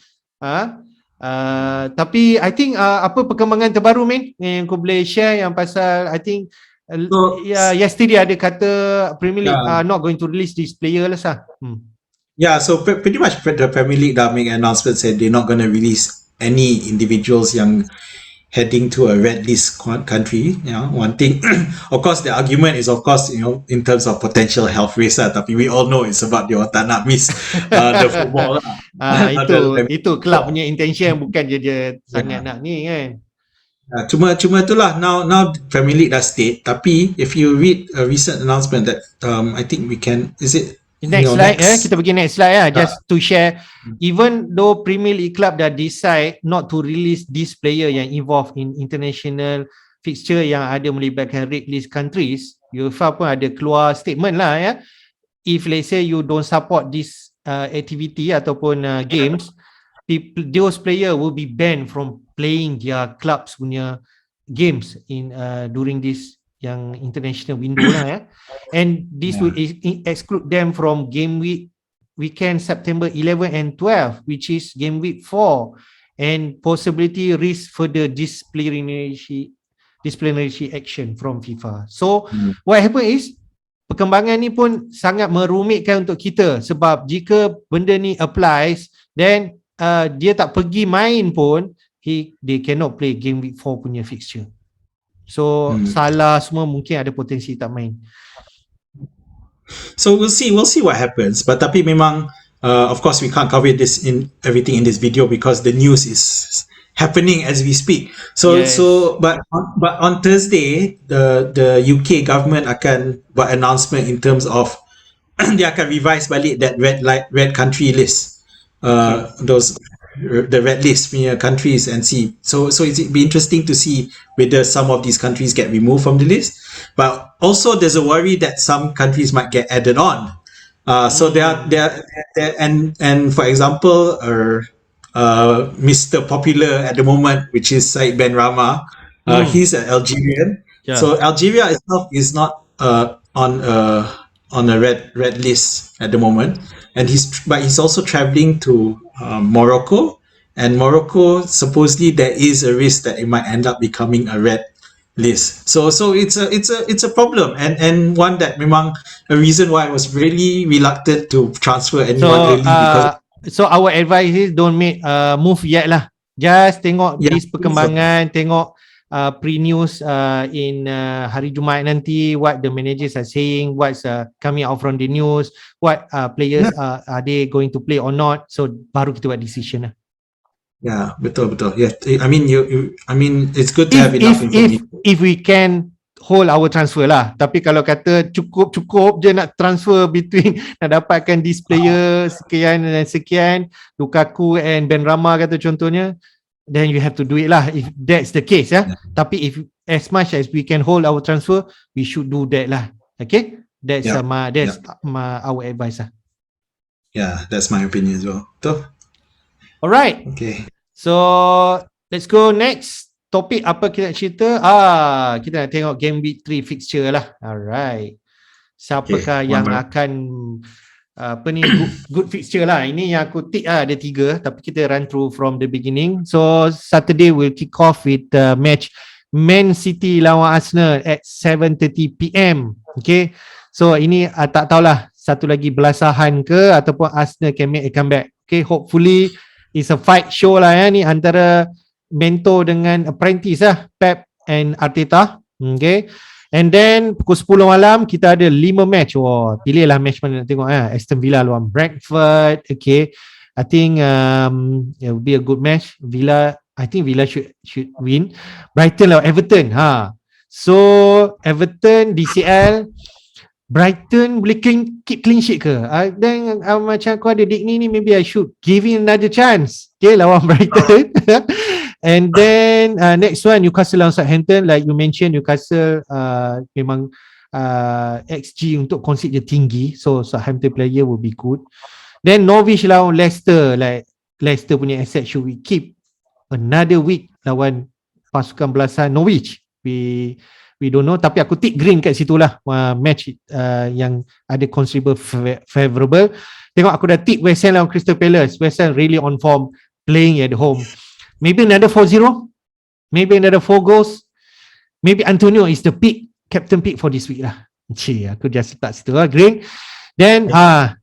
Tapi I think apa perkembangan terbaru yang kau boleh share yang pasal I think yesterday ada kata Premier League not going to release this player lah Yeah, so pretty much the Premier League dah make an announcement said they're not going to release any individuals yang heading to a red list country. One thing, of course, the argument is, of course, in terms of potential health risk lah. Tapi we all know it's about dia tak nak miss the football lah. Itu club punya intention, bukan dia sangat nak ni kan. Cuma itulah, now Premier League dah state, tapi if you read a recent announcement that I think we can, is it next slide, kita pergi next slide just to share, even though Premier League club dah decide not to release this player yang involved in international fixture yang ada melibatkan red list countries, UEFA pun ada keluar statement lah if let's say you don't support this activity ataupun games, those player will be banned from playing their clubs punya games in during this yang international window lah and this will exclude them from game weekend September 11 and 12, which is game week 4, and possibility risk further disciplinary action from FIFA. So what happened is, perkembangan ni pun sangat merumitkan untuk kita, sebab jika benda ni applies, then dia tak pergi main pun, they cannot play game week 4 punya fixture. So Salah semua mungkin ada potensi tak main. So we'll see what happens. But tapi memang of course we can't cover everything in this video because the news is happening as we speak. But on Thursday the UK government akan buat announcement in terms of dia akan revise balik that red country list. The red list punya countries and see. So it'd be interesting to see whether some of these countries get removed from the list. But also there's a worry that some countries might get added on. So there are and for example, Mr. Popular at the moment, which is Said Ben Rama, he's an Algerian. Yeah. So Algeria itself is not on a red list at the moment, and he's also traveling to Morocco, and Morocco supposedly there is a risk that it might end up becoming a red list. So it's a problem, and one that memang a reason why I was really reluctant to transfer anyone early because. So our advice is don't make move yet lah. Just tengok this perkembangan, tengok pre-news in hari Jumaat nanti, what the managers are saying, what's coming out from the news, what players are they going to play or not. So baru kita buat decision lah. Yeah, betul. Yeah, I mean it's good to have enough information. If we can hold our transfer lah. Tapi kalau kata cukup je nak transfer between nak dapatkan this player sekian dan sekian, Lukaku and Ben Rama kata contohnya, then you have to do it lah if that's the case Tapi if as much as we can hold our transfer, we should do that lah. Okay, that's our advice lah. Yeah, that's my opinion as well. Alright, okay, so let's go next topik. Apa kita nak cerita? Kita nak tengok game week 3 fixture lah. Alright, siapakah yang akan good fixture lah. Ini yang aku tick ada 3, tapi kita run through from the beginning. So Saturday we'll kick off with the match Man City lawan Arsenal at 7:30 PM. Okay, so ini tak tahulah satu lagi belasahan ke ataupun Arsenal can make a comeback. Okay, hopefully it's a fight show lah ni antara mentor dengan apprentice lah, Pep and Arteta. Okay, and then pukul 10 malam kita ada 5 match. Pilihlah match mana nak tengok Aston Villa lawan Brentford. Okay, I think it will be a good match. I think Villa should win. Brighton lawan Everton. So Everton DCL, Brighton boleh keep clean sheet ke? Dan macam aku ada Dick ni, maybe I should give him another chance. Okay, lawan Brighton. And then next one, Newcastle lawan Southampton. Like you mentioned, Newcastle memang XG untuk concede dia tinggi, so Southampton player will be good. Then Norwich lawan Leicester. Like Leicester punya asset, should we keep another week lawan pasukan belasan Norwich? We don't know, tapi aku tick green kat situ lah, match yang ada considerable favorable. Tengok aku dah tick West Ham lawan Crystal Palace. West Ham really on form, playing at home. Maybe another 4-0, maybe another 4 goals. Maybe Antonio is the captain pick for this week lah. Aku just letak situ lah, green. Then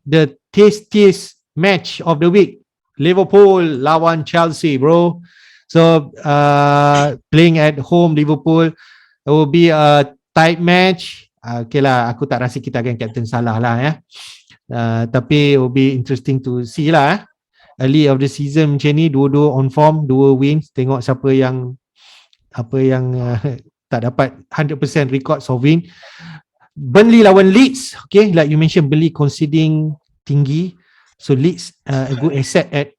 the tastiest match of the week, Liverpool lawan Chelsea, bro. So playing at home Liverpool, it will be a tight match. Okay lah, aku tak rasa kita akan captain Salah lah ya. Tapi it will be interesting to see lah. Early of the season macam ni, dua-dua on form, dua wins. Tengok siapa yang tak dapat 100% records of win. Burnley lawan Leeds, okay, like you mentioned, Burnley conceding tinggi, so Leeds a good asset at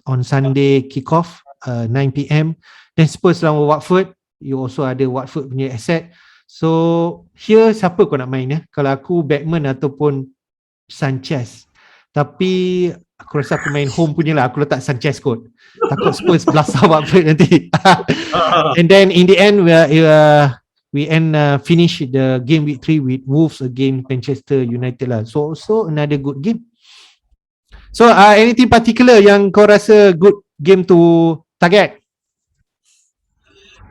on Sunday kickoff 9 PM. Then Spurs lawan Watford, you also ada Watford punya asset. So here siapa kau nak main ya? Kalau aku Backman ataupun Sanchez, tapi aku rasa aku main home punya lah, aku letak Sanchez kot, takut Spurs belasah Watford nanti. And then in the end we finish the game week 3 with Wolves against Manchester United lah. So also another good game. So anything particular yang kau rasa good game to target?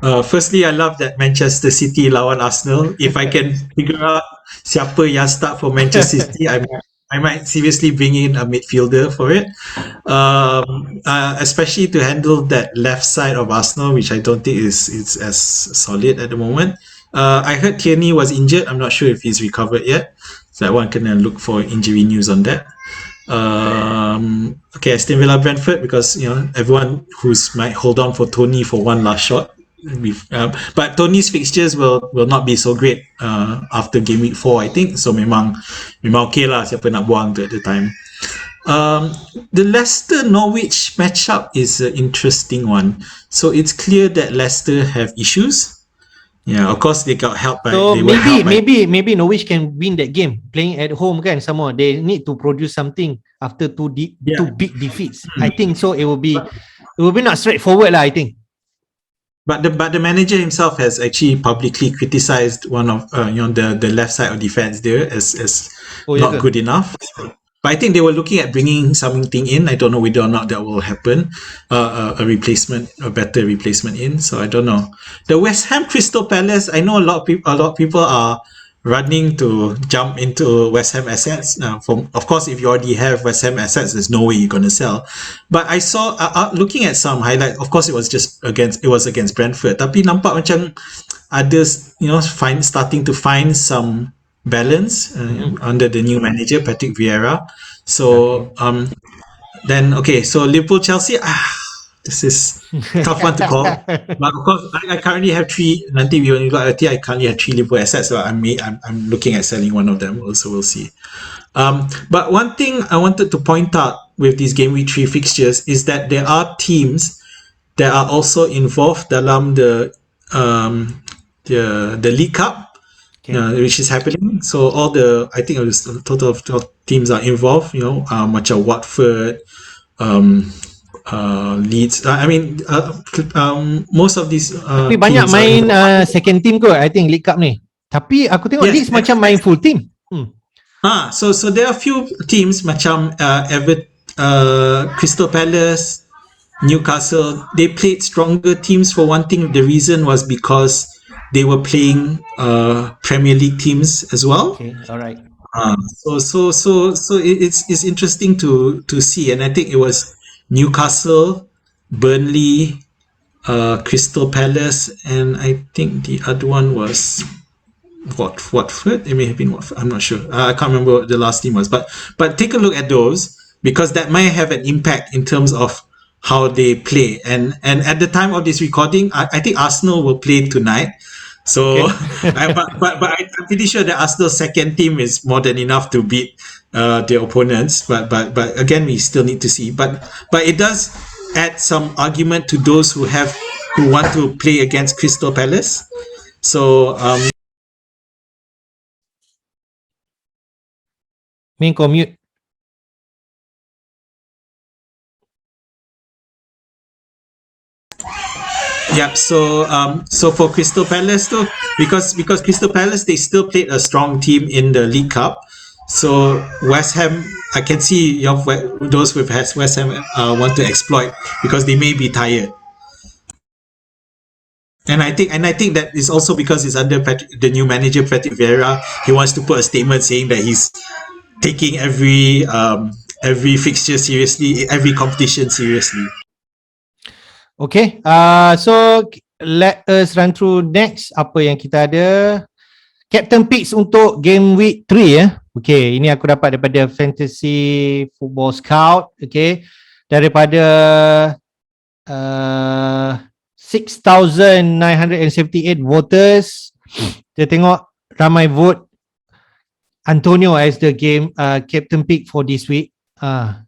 Firstly, I love that Manchester City lawan Arsenal. If I can figure out siapa yang start for Manchester City, I might seriously bring in a midfielder for it. Especially to handle that left side of Arsenal, which I don't think is as solid at the moment. I heard Tierney was injured. I'm not sure if he's recovered yet. So that one can look for injury news on that. Okay, Aston Villa Brentford, because everyone who's might hold on for Tony for one last shot. But Tony's fixtures will not be so great after game week 4, I think. So memang okay lah siapa nak buang tu at the time. The Leicester Norwich matchup is an interesting one. So it's clear that Leicester have issues. Yeah, of course they got help by. So maybe Norwich can win that game playing at home kan. Some more they need to produce something after two big defeats. I think so. It will be not straightforward lah, I think. But the manager himself has actually publicly criticized one of the left side of defense there as not good enough. But I think they were looking at bringing something in. I don't know whether or not that will happen. A better replacement in. So I don't know. The West Ham Crystal Palace. I know a lot of people are running to jump into West Ham assets. Of course, if you already have West Ham assets, there's no way you're going to sell. But I saw looking at some highlights. Of course, it was against Brentford. Tapi nampak macam others, starting to find some balance under the new manager Patrick Vieira. So then so Liverpool Chelsea, this is tough one to call. But of course I currently have 3. Nanti we only got I currently have 3 Liverpool assets, so I'm looking at selling one of them also. We'll see. But one thing I wanted to point out with these game week 3 fixtures is that there are teams that are also involved dalam the League Cup. Which is happening. So I think it was a total of 12 teams are involved, macam Watford, Leeds. Most of these tapi banyak main second team kot, I think League Cup ni. Tapi aku tengok Leeds macam main full team. So there are a few teams macam Crystal Palace, Newcastle. They played stronger teams. For one thing, the reason was because they were playing Premier League teams as well. Okay, all right. So it's interesting to see, and I think it was Newcastle, Burnley, Crystal Palace, and I think the other one was Watford. It may have been Watford. I'm not sure. I can't remember what the last team was, but take a look at those, because that might have an impact in terms of how they play. And at the time of this recording, I think Arsenal will play tonight. So, but I'm pretty sure that Arsenal's second team is more than enough to beat their opponents. But again, we still need to see. But it does add some argument to those who want to play against Crystal Palace. So, main commute. Yeah, so for Crystal Palace though, because Crystal Palace, they still played a strong team in the League Cup. So West Ham, I can see those with West Ham want to exploit, because they may be tired. And I think that is also because it's under the new manager Patrick Vieira. He wants to put a statement saying that he's taking every fixture seriously, every competition seriously. Okay, so let us run through next apa yang kita ada. Captain picks untuk game week 3 ya. Okay, ini aku dapat daripada Fantasy Football Scout. Okay, daripada 6,978 voters. Kita tengok ramai vote Antonio as the game captain pick for this week.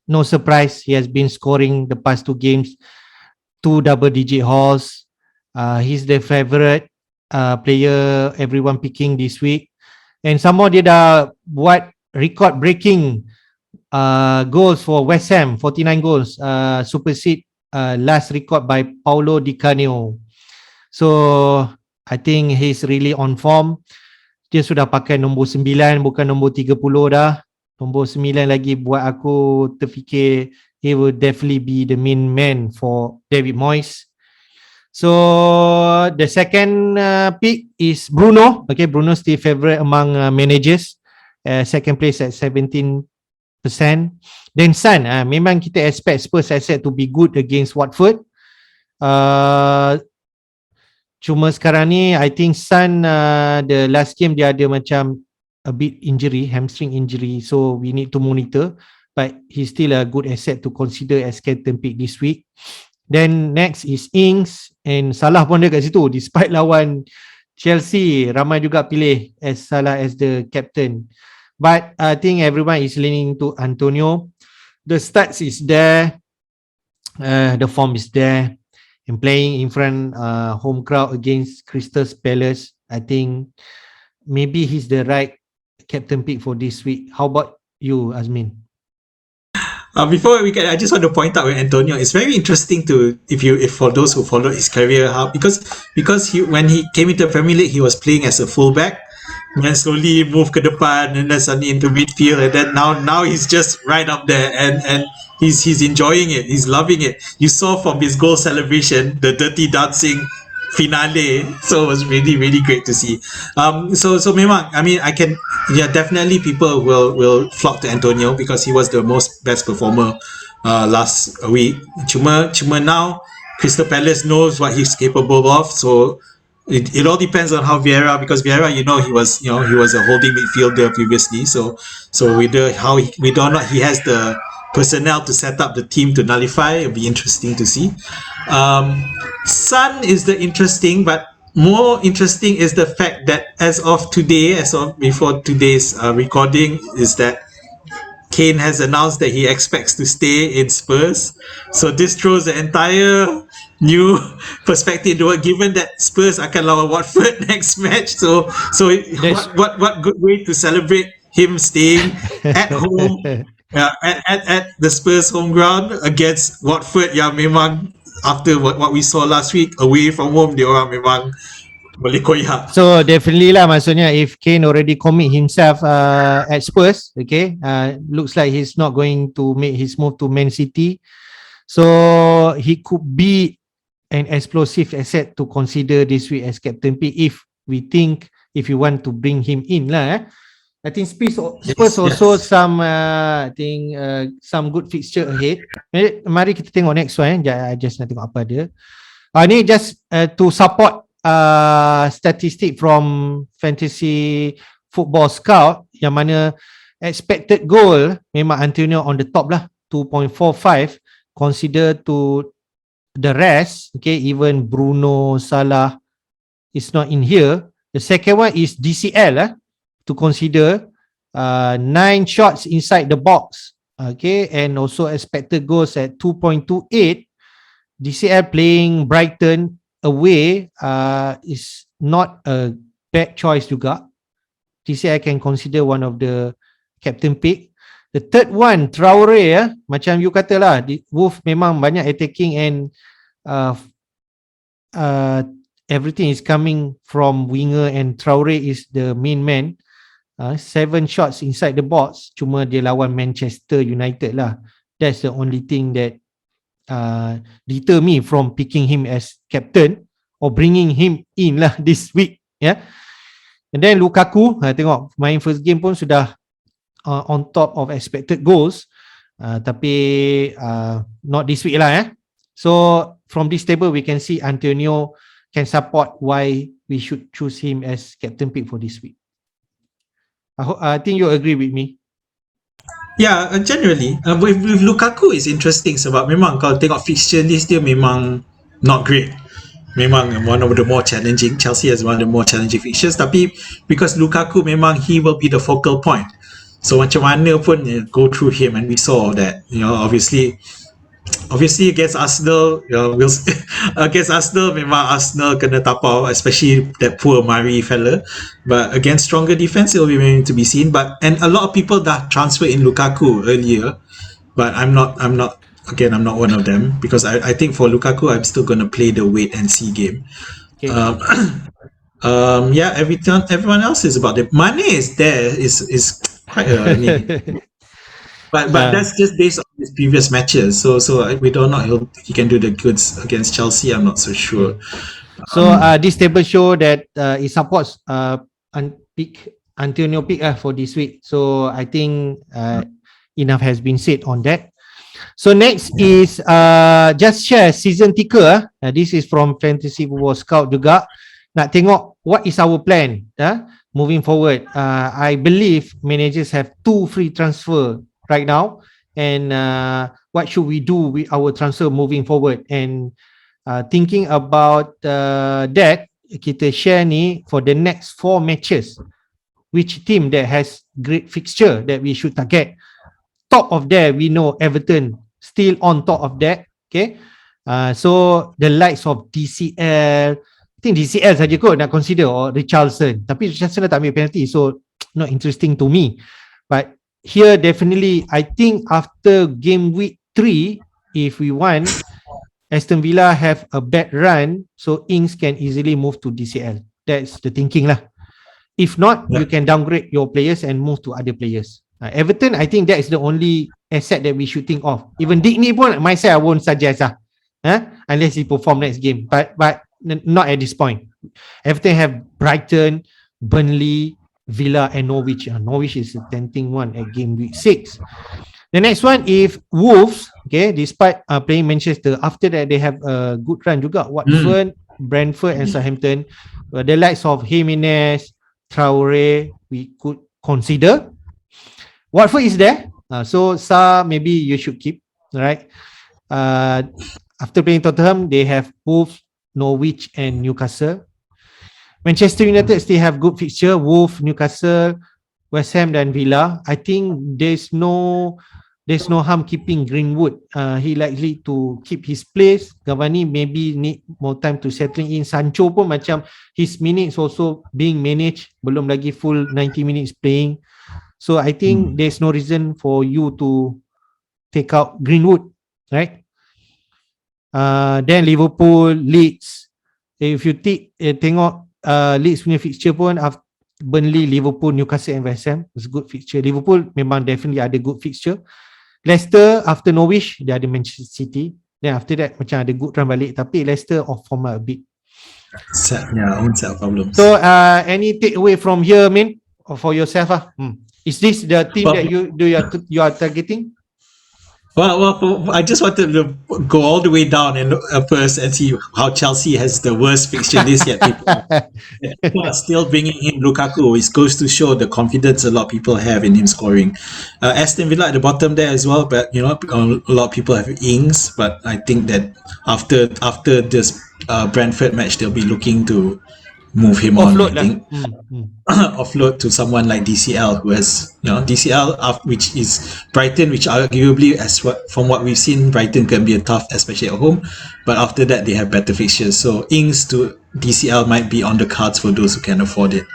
No surprise, he has been scoring the past 2 games, 2 double-digit hauls. He's the favorite player everyone picking this week. And some more dia dah buat record breaking goals for West Ham, 49 goals, supersede last record by Paulo Di Canio. So I think he's really on form. Dia sudah pakai nombor 9 bukan nombor 30 dah. Nombor 9 lagi buat aku terfikir he will definitely be the main man for David Moyes. So the second pick is Bruno. Okay, Bruno still favorite among managers. Second place at 17%. Then Son, memang kita expect Spurs asset to be good against Watford. Cuma sekarang ni I think Son the last game dia ada macam a bit injury, hamstring injury, so we need to monitor, but he's still a good asset to consider as captain pick this week. Then next is Ings, and Salah pun ada kat situ despite lawan Chelsea, ramai juga pilih as Salah as the captain, but I think everyone is leaning to Antonio. The stats is there, the form is there, and playing in front home crowd against Crystal Palace, I think maybe he's the right captain pick for this week. How about you, Azmin? Before we get, I just want to point out with Antonio, it's very interesting to if for those who followed his career, how because when he came into the Premier League, he was playing as a fullback, and then slowly moved ke depan, and then suddenly into midfield, and then now he's just right up there, and he's enjoying it, he's loving it. You saw from his goal celebration, the dirty dancing finale, so it was really great to see. So memang, I mean, definitely people will flock to Antonio because he was the best performer last week. Cuma now Crystal Palace knows what he's capable of, so it all depends on how Vieira, because Vieira, he was a holding midfielder previously, so whether he has the personnel to set up the team to nullify, it'll be interesting to see. Son is the interesting, but more interesting is the fact that as of before today's recording, is that Kane has announced that he expects to stay in Spurs. So this throws the entire new perspective to it, given that Spurs akan lawan Watford next match. So what good way to celebrate him staying at home at the Spurs home ground against Watford, yang memang after what we saw last week, away from home, dia orang memang boleh koyak. So definitely lah, maksudnya if Kane already commit himself at Spurs, okay, looks like he's not going to make his move to Man City, so he could be an explosive asset to consider this week as captain pick if you want to bring him in lah. I think Spurs also some some good fixture ahead. Mari kita tengok next one. I just nak tengok apa dia. Ni just to support statistic from Fantasy Football Scout, yang mana expected goal memang Antonio on the top lah, 2.45, consider to the rest, okay, even Bruno, Salah is not in here. The second one is DCL to consider, 9 shots inside the box, okay, and also expected goals at 2.28. DCL playing Brighton away is not a bad choice juga. DCL can consider one of the captain pick. The third one, Traore, macam you kata lah, Wolf memang banyak attacking and everything is coming from winger, and Traore is the main man. 7 shots inside the box, cuma dia lawan Manchester United lah. That's the only thing that deter me from picking him as captain or bringing him in lah this week, yeah. And then Lukaku, tengok main first game pun sudah on top of expected goals, tapi not this week lah, So from this table, we can see Antonio can support why we should choose him as captain pick for this week. I think you agree with me. Yeah, generally with Lukaku is interesting sebab memang kalau tengok fixture list dia memang not great. Memang one of the more challenging. Chelsea has one of the more challenging fixtures. Tapi because Lukaku memang he will be the focal point. So macam mana pun go through him, and we saw that obviously against Arsenal, against Arsenal memang Arsenal kena tapau, especially that poor Mari fella. But against stronger defense, it will be remaining to be seen. And a lot of people dah transfer in Lukaku earlier, but I'm not one of them, because I think for Lukaku I'm still gonna play the wait and see game. Okay. Yeah, everyone else is about it. Mane is there is quite but that's just based on his previous matches. So we don't know he can do the goods against Chelsea. I'm not so sure. So this table show that it supports Antonio pick for this week. So I think enough has been said on that. So next is just share season ticker. This is from Fantasy Football Scout juga. Nak tengok what is our plan moving forward. I believe managers have 2 free transfer right now, and what should we do with our transfer moving forward, and thinking about that, kita share ni for the next 4 matches, which team that has great fixture that we should target. Top of there, we know Everton still on top of that. Okay, so the likes of DCL, I think DCL saja kot nak consider, or Richarlison, tapi Richarlison tak ambil penalty, so not interesting to me. But here definitely, I think after game week 3, if we want, Aston Villa have a bad run, so Ings can easily move to DCL. That's the thinking lah. If not, you can downgrade your players and move to other players. Everton, I think that is the only asset that we should think of. Even Digny pun, myself, I won't suggest unless he perform next game. But not at this point. Everton have Brighton, Burnley, Villa and Norwich. Norwich is a tempting one at game week 6. The next one is Wolves. Okay, despite playing Manchester, after that they have a good run juga. Watford, Brentford and Southampton. The likes of Jimenez, Traore, we could consider. Watford is there, so maybe you should keep, right? After playing Tottenham, they have Wolves, Norwich and Newcastle. Manchester United still have good fixture, Wolves, Newcastle, West Ham dan Villa. I think there's no harm keeping Greenwood. He likely to keep his place. Cavani maybe need more time to settling in. Sancho pun macam his minutes also being managed, belum lagi full 90 minutes playing. So I think there's no reason for you to take out Greenwood, right? Then Liverpool, Leeds. If you tengok Leeds punya fixture pun, Burnley, Liverpool, Newcastle and West Ham, it's good fixture. Liverpool memang definitely ada good fixture. Leicester after Norwich, dia ada Manchester City. Then after that macam ada good run balik, tapi Leicester off form a bit. Own set of problems. So any takeaway from here, Min, or for yourself? Is this the team that you are targeting? Well, I just wanted to go all the way down and first and see how Chelsea has the worst fixture list yet. People are still bringing in Lukaku. It goes to show the confidence a lot of people have in him scoring. Aston Villa at the bottom there as well, but a lot of people have Ings. But I think that after this Brentford match, they'll be looking to move him offload on. I think offload to someone like DCL, who has DCL, which is Brighton, which arguably, from what we've seen, Brighton can be a tough, especially at home. But after that, they have better fixtures. So Ings to DCL might be on the cards for those who can afford it.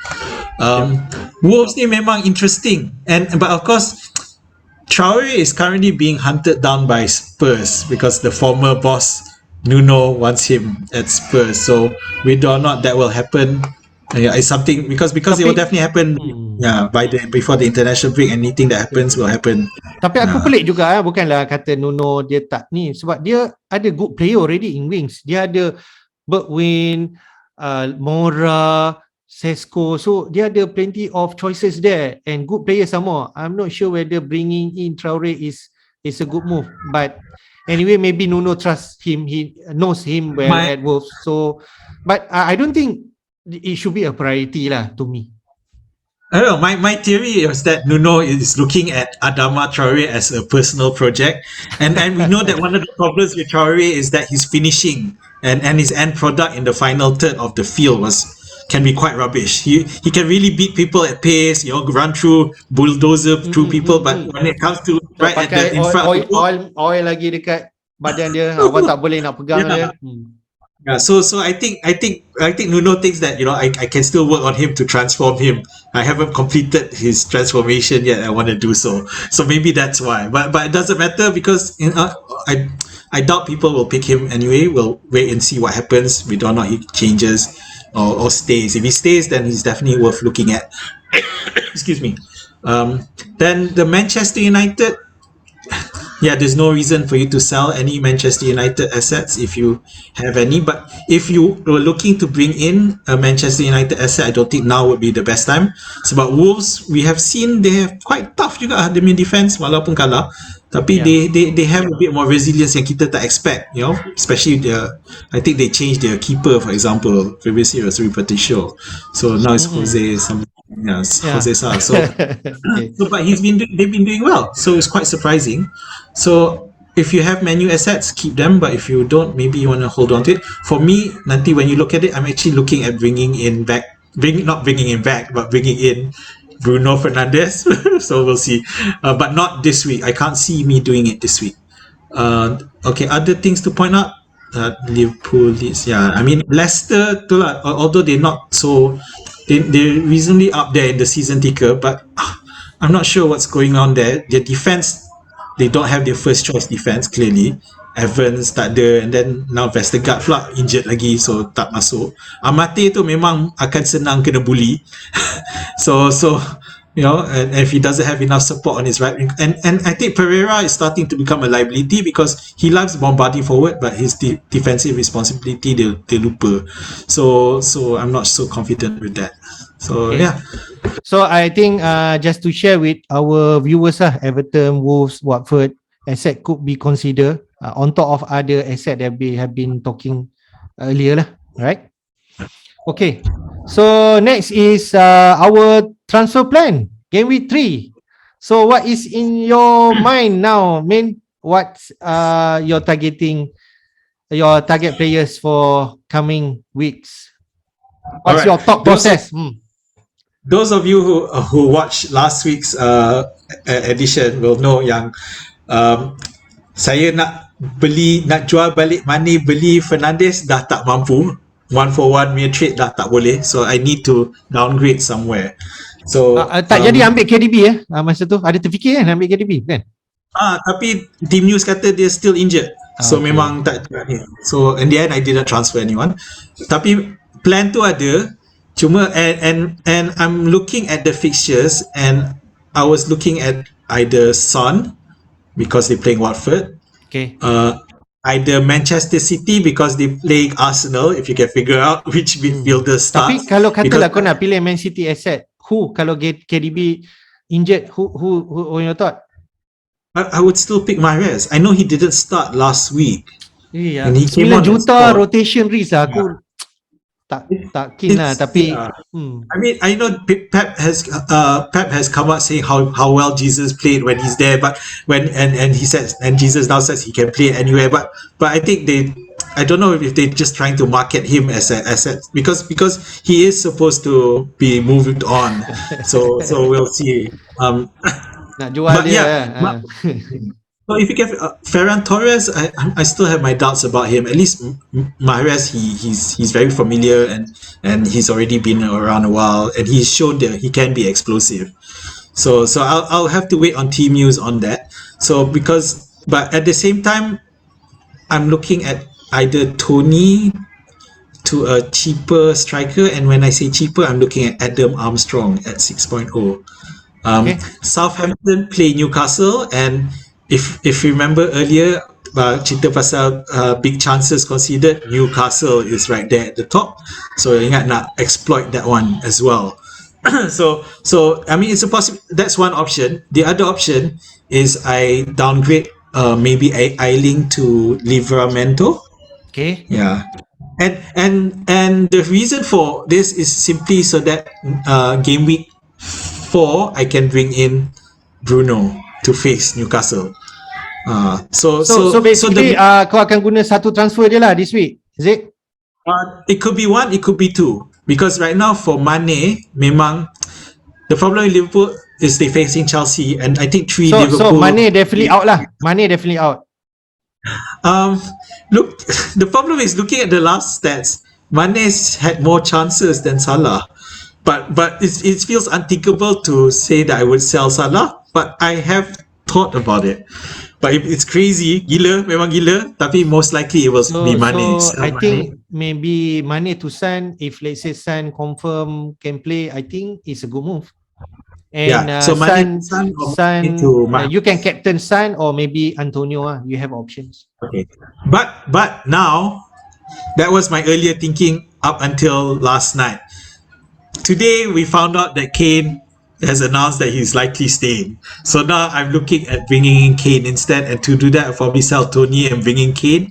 Wolves ni memang interesting, but of course, Traore is currently being hunted down by Spurs because the former boss Nuno wants him at Spurs, so we don't know that will happen. It's something because it will definitely happen. Before the international break, anything that happens will happen. Tapi aku pelik juga, bukanlah kata Nuno dia tak ni, sebab dia ada good player already in wings. Dia ada Bergwijn, Mora, Sesko, so dia ada plenty of choices there and good players some more. I'm not sure whether bringing in Traore is it's a good move. But anyway, maybe Nuno trusts him. He knows him well My- at Wolves. So, but I don't think it should be a priority lah to me. I don't know. My theory is that Nuno is looking at Adama Traore as a personal project, and we know that one of the problems with Traore is that his finishing and his end product in the final third of the field can be quite rubbish. He can really beat people at pace, run through bulldozer through people, but when it comes to right at the in front of the goal, oil lagi dekat badan dia, awak tak boleh nak pegang dia. Yeah, so I think Nuno thinks that I can still work on him to transform him. I haven't completed his transformation yet. I want to do so. So maybe that's why. But it doesn't matter because I doubt people will pick him anyway. We'll wait and see what happens. We don't know if he changes or stays. If he stays, then he's definitely worth looking at. Excuse me. Then the Manchester United. Yeah, there's no reason for you to sell any Manchester United assets if you have any. But if you were looking to bring in a Manchester United asset, I don't think now would be the best time. Sebab Wolves, we have seen they have quite tough juga the main defense walaupun kalah. Tapi they have a bit more resilience yang kita tak expect, especially I think they changed their keeper, for example. Previously it was Rui Patricio. So now it's Jose Sa. So but they've been doing well. So it's quite surprising. So if you have menu assets, keep them. But if you don't, maybe you want to hold on to it. For me, nanti when you look at it, I'm actually looking at bringing in Bruno Fernandes. So we'll see. But not this week. I can't see me doing it this week. Okay, other things to point out. Liverpool, Leeds. Yeah, I mean Leicester, although they're not so, they're reasonably up there in the season ticker, but I'm not sure what's going on there. Their defense, they don't have their first choice defense clearly. Evans tak ada, and then now Vestergaard pula injured lagi, so tak masuk. Amate tu memang akan senang kena bully. so and if he doesn't have enough support on his right wing, and I think Pereira is starting to become a liability because he loves bombarding forward, but his defensive responsibility they lupa. So I'm not so confident with that. So yeah. So I think just to share with our viewers, Everton, Wolves, Watford asset could be considered on top of other asset that we have been talking earlier, right? Okay. So next is our transfer plan, game week 3. So what is in your mind now? What's your target players for coming weeks? What's your thought process? Those of you who watched last week's edition will know yang saya nak jual balik Mane, beli Fernandes dah tak mampu. 1-for-1 mere trade dah tak boleh. So I need to downgrade somewhere. So tak jadi ambil KDB masa tu ada terfikir ambil KDB kan? Tapi team news kata dia still injured. So memang tak. So in the end I didn't transfer anyone. Tapi plan tu ada. Cuma and I'm looking at the fixtures and I was looking at either Son because they're playing Watford. Okay. Either Manchester City because they playing Arsenal, if you can figure out which midfielder starts. Tapi kalau katalah kau nak pilih Man City asset, who kalau KDB injured, who on your thought? I would still pick Mahrez. I know he didn't start last week. Yeah, 9 juta rotation risk aku tak keen lah, tapi I mean I know Pep has come out saying how well Jesus played when he's there, but when and he says, and Jesus now says he can play anywhere, but I think I don't know if they're just trying to market him as an asset because he is supposed to be moved on. so we'll see. Nak jual dia. So if you get Ferran Torres, I still have my doubts about him. At least Mahrez, he's very familiar and he's already been around a while and he's shown that he can be explosive. So I'll have to wait on team news on that. So but at the same time, I'm looking at either Tony to a cheaper striker, and when I say cheaper, I'm looking at Adam Armstrong at 6.0. Southampton play Newcastle, and if you remember earlier, cerita pasal big chances conceded, Newcastle is right there at the top. So ingat nak exploit that one as well. so I mean, it's a possible. That's one option. The other option is I downgrade maybe Eiling to Livramento. Okay. Yeah. And the reason for this is simply so that game week 4 I can bring in Bruno to face Newcastle. So So basically the kau akan guna satu transfer je lah this week. Is it? it could be one, it could be two. Because right now for Mane, memang the problem with Liverpool is they facing Chelsea, and I think three So Liverpool. Mane definitely out lah. Mane definitely out. Look, the problem is looking at the last stats. Mane's had more chances than Salah, but it feels unthinkable to say that I would sell Salah. But I have thought about it. But it's crazy, gila, memang gila. Tapi most likely it will be Mane. So I think maybe Mane to Son, if let's say Son confirm can play, I think it's a good move. And yeah. So Mane, Son, to you can captain Son or maybe Antonio. You have options. Okay, but now that was my earlier thinking up until last night. Today we found out that Kane has announced that he's likely staying. So now I'm looking at bringing in Kane instead, and to do that I'll probably sell Tony and bring in Kane,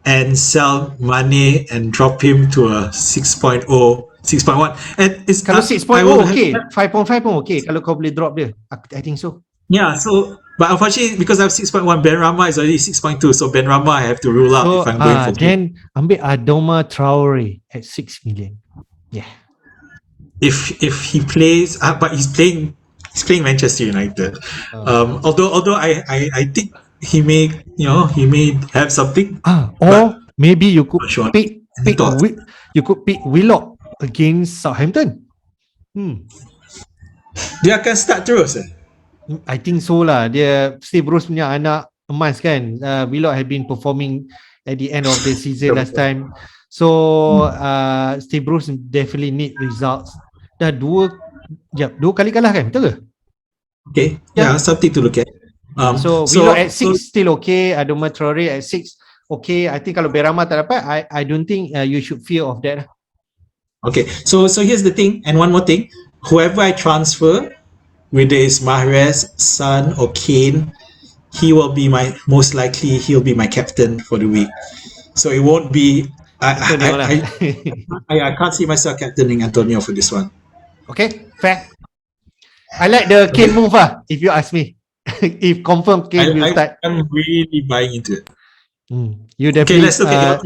and sell Mane and drop him to a 6.0, 6.1. And it's Kalau 6.0 okay, 5.5 pun okay kalau kau boleh drop dia. I think so. Yeah, so but unfortunately because I have 6.1, Ben Rama is already 6.2, so Ben Rama I have to rule out if I'm going for Kane. Then ambil Adoma Traore at 6 million. Yeah. If he plays, but he's playing Manchester United. Although I think he may have something. Or maybe you could Sure. pick Willock against Southampton. Dia akan start terus. I think so lah. Dia Steve Bruce punya anak emas kan. Willock had been performing at the end of the season last time. So Steve Bruce definitely need results. Dah dua kali kalah kan, betul ke? Okay, yeah, something to look at. So Willock at 6 still okay, Adoma Traore at 6 okay. I think kalau Berama tak dapat, I don't think you should fear of that. Okay, so here's the thing, and one more thing. Whoever I transfer, whether it's Mahrez, Son or Kane, he'll be my captain for the week. So it won't be I can't see myself captaining Antonio for this one. Okay, fair. I like the Kane move if you ask me. If confirm Kane will start. I'm really buying into it. You definitely, let's look at